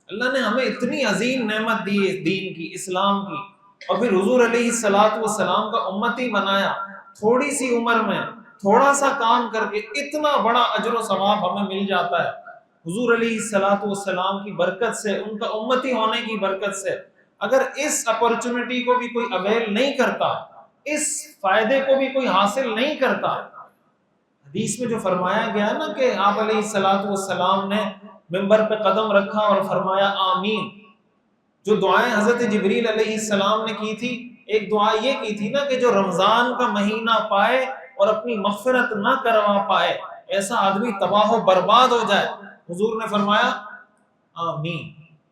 اللہ نے ہمیں اتنی عظیم نعمت دی ہے دین کی، اسلام کی، اور پھر حضور علیہ الصلوۃ والسلام کا امتی بنایا. تھوڑی سی عمر میں تھوڑا سا کام کر کے اتنا بڑا اجر و ثواب ہمیں مل جاتا ہے حضور علیہ الصلوۃ والسلام کی برکت سے، ان کا امتی ہونے کی برکت سے. اگر اس اپرچونٹی کو بھی کوئی اویل نہیں کرتا، اس فائدے کو بھی کوئی حاصل نہیں کرتا، حدیث میں جو فرمایا گیا نا کہ آپ علیہ الصلوۃ والسلام نے منبر پہ قدم رکھا اور فرمایا آمین. جو دعائیں حضرت جبریل علیہ السلام نے کی تھی، ایک دعا یہ کی تھی نا کہ جو رمضان کا مہینہ پائے اور اپنی مغفرت نہ کروا پائے، ایسا آدمی تباہ و برباد ہو جائے. حضور نے فرمایا آمین.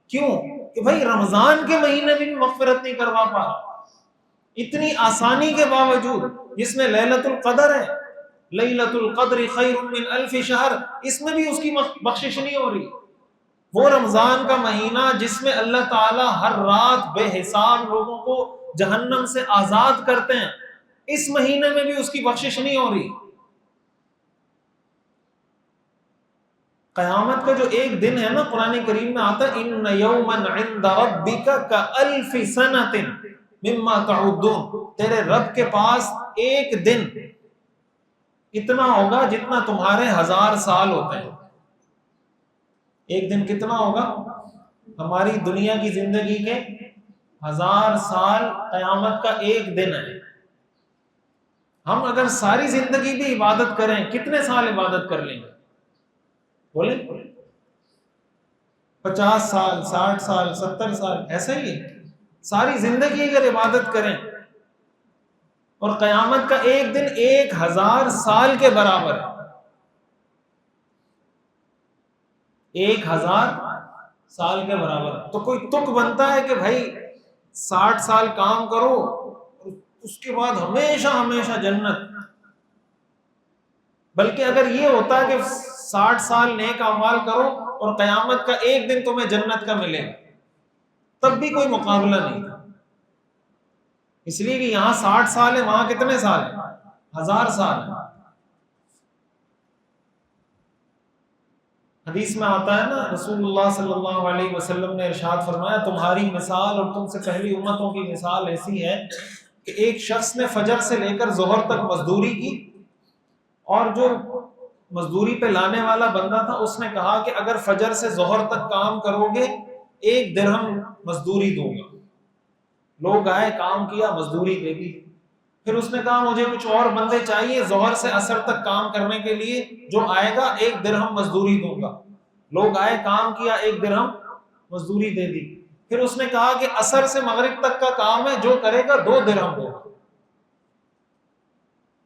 کیوں؟ کہ بھائی رمضان کے مہینے میں بھی مغفرت نہیں کروا پا رہا، اتنی آسانی کے باوجود، جس میں لیلۃ القدر ہے، لیلۃ القدر خیر من الف شہر، اس میں بھی اس کی بخشش نہیں ہو رہی. وہ رمضان کا مہینہ جس میں اللہ تعالی ہر رات بے حساب لوگوں کو جہنم سے آزاد کرتے ہیں، اس مہینے میں بھی اس کی بخشش نہیں ہو رہی. قیامت کا جو ایک دن ہے نا، قرآن کریم میں آتا ہے ان یوما عند ربک کالف سنۃ مما تعدون، تیرے رب کے پاس ایک دن اتنا ہوگا جتنا تمہارے 1000 سال ہوتے ہیں۔ ایک دن کتنا ہوگا؟ ہماری دنیا کی زندگی کے 1000 سال قیامت کا ایک دن ہے۔ ہم اگر ساری زندگی بھی عبادت کریں کتنے سال عبادت کر لیں گے؟ بولیں 50 سال، 60 سال، 70 سال، ایسا ہی ہے۔ ساری زندگی اگر عبادت کریں اور قیامت کا ایک دن 1000 سال کے برابر ہے، 1000 سال کے برابر، تو کوئی تک بنتا ہے کہ بھائی 60 سال کام کرو اس کے بعد ہمیشہ ہمیشہ جنت؟ بلکہ اگر یہ ہوتا ہے کہ 60 سال نیک اعمال کرو اور قیامت کا ایک دن تمہیں جنت کا ملے گا، تب بھی کوئی مقابلہ نہیں تھا۔ اس لیے کہ یہاں 60 سال ہے، وہاں کتنے سال ہیں؟ 1000 سال ہیں۔ حدیث میں آتا ہے نا، رسول اللہ صلی اللہ علیہ وسلم نے ارشاد فرمایا تمہاری مثال اور تم سے پہلی امتوں کی مثال ایسی ہے کہ ایک شخص نے فجر سے لے کر ظہر تک مزدوری کی، اور جو مزدوری پہ لانے والا بندہ تھا اس نے کہا کہ اگر فجر سے ظہر تک کام کرو گے 1 درہم مزدوری دوں گا۔ لوگ آئے، کام کیا، مزدوری دے دی۔ پھر اس نے کہا مجھے کچھ اور بندے چاہیے ظہر سے عصر تک کام کرنے کے لیے، جو آئے گا 1 درہم مزدوری دوں گا۔ لوگ آئے، کام کیا، 1 درہم مزدوری دے دی۔ پھر اس نے کہا کہ عصر سے مغرب تک کا کام ہے، جو کرے گا 2 درہم دوں گا۔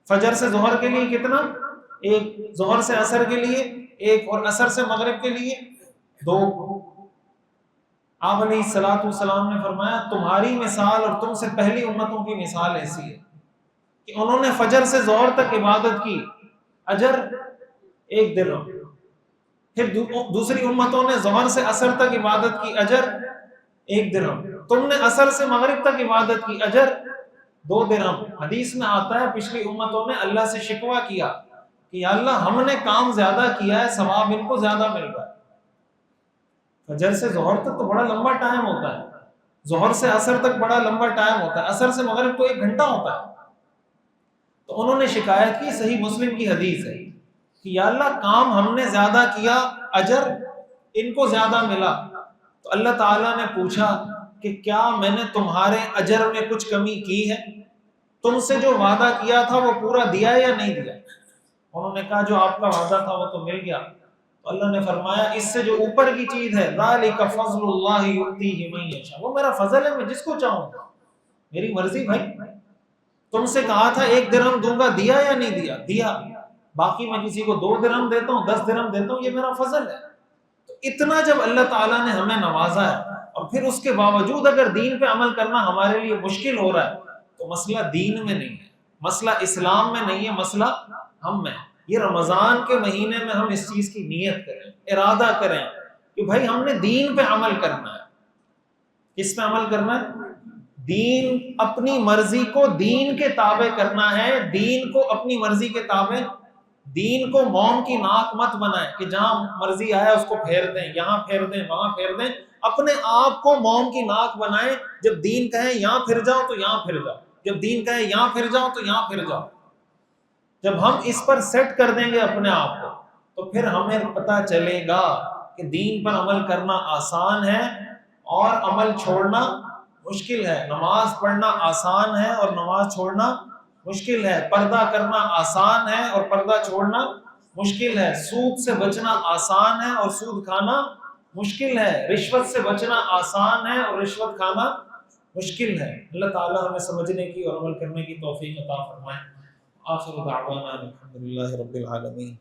فجر سے ظہر کے لیے کتنا؟ 1، ظہر سے عصر کے لیے 1، اور عصر سے مغرب کے لیے 2۔ آپ علیہ الصلوۃ والسلام نے فرمایا تمہاری مثال اور تم سے پہلی امتوں کی مثال ایسی ہے کہ انہوں نے فجر سے ظہر تک عبادت کی، اجر 1 درہم۔ پھر دوسری امتوں نے ظہر سے عصر تک عبادت کی، اجر 1 درہم۔ تم نے عصر سے مغرب تک عبادت کی، اجر 2 درہم۔ حدیث میں آتا ہے پچھلی امتوں نے اللہ سے شکوہ کیا کہ یا اللہ ہم نے کام زیادہ کیا ہے، ثواب ان کو زیادہ مل رہا ہے۔ فجر سے ظہر تک تو بڑا لمبا ٹائم ہوتا ہے، ظہر سے عصر تک بڑا لمبا ٹائم ہوتا ہے، عصر سے مغرب تو 1 گھنٹہ ہوتا ہے۔ تو انہوں نے شکایت کی، صحیح مسلم کی حدیث ہے کہ یا اللہ کام ہم نے زیادہ کیا، اجر ان کو زیادہ ملا۔ تو اللہ تعالیٰ نے پوچھا کہ کیا میں نے تمہارے اجر میں کچھ کمی کی ہے؟ تم سے جو وعدہ کیا تھا وہ پورا دیا یا نہیں دیا؟ انہوں نے کہا جو آپ کا وعدہ تھا وہ تو مل گیا۔ تو اللہ نے فرمایا اس سے جو اوپر کی چیز ہے ذالک فضل اللہ یؤتیہ من یشاء، وہ میرا فضل ہے، میں جس کو چاہوں گا، میری مرضی۔ بھائی تم سے کہا تھا 1 درہم دوں گا، دیا یا نہیں دیا؟ دیا۔ باقی میں کسی کو 2 درہم دیتا ہوں، 10 درہم دیتا ہوں، یہ میرا فضل ہے۔ تو اتنا جب اللہ تعالیٰ نے ہمیں نوازا ہے، اور پھر اس کے باوجود اگر دین پہ عمل کرنا ہمارے لیے مشکل ہو رہا ہے، تو مسئلہ دین میں نہیں ہے، مسئلہ اسلام میں نہیں ہے، مسئلہ ہم میں۔ یہ رمضان کے مہینے میں ہم اس چیز کی نیت کریں، ارادہ کریں کہ بھائی ہم نے دین پہ عمل کرنا ہے۔ کس پہ عمل کرنا ہے؟ دین، اپنی مرضی کو دین کے تابع کرنا ہے، دین کو اپنی مرضی کے تابع۔ دین کو موم کی ناک مت بنائیں کہ جہاں مرضی آیا اس کو پھیر دیں، یہاں پھیر دیں، وہاں پھیر دیں۔ اپنے آپ کو موم کی ناک بنائیں، جب دین کہے یہاں پھر جاؤ تو یہاں پھر جاؤ، جب دین کہے یہاں پھر جاؤ تو یہاں پھر جاؤ۔ جب ہم اس پر سیٹ کر دیں گے اپنے آپ کو، تو پھر ہمیں پتہ چلے گا کہ دین پر عمل کرنا آسان ہے اور عمل چھوڑنا مشکل ہے۔ نماز پڑھنا آسان ہے اور نماز چھوڑنا مشکل ہے۔ پردہ کرنا آسان ہے اور پردہ چھوڑنا مشکل ہے۔ سود سے بچنا آسان ہے اور سود کھانا مشکل ہے۔ رشوت سے بچنا آسان ہے اور رشوت کھانا مشکل ہے۔ اللہ تعالیٰ ہمیں سمجھنے کی اور عمل کرنے کی توفیق عطا فرمائے۔ آخر دعوانا الحمدللہ رب العالمین۔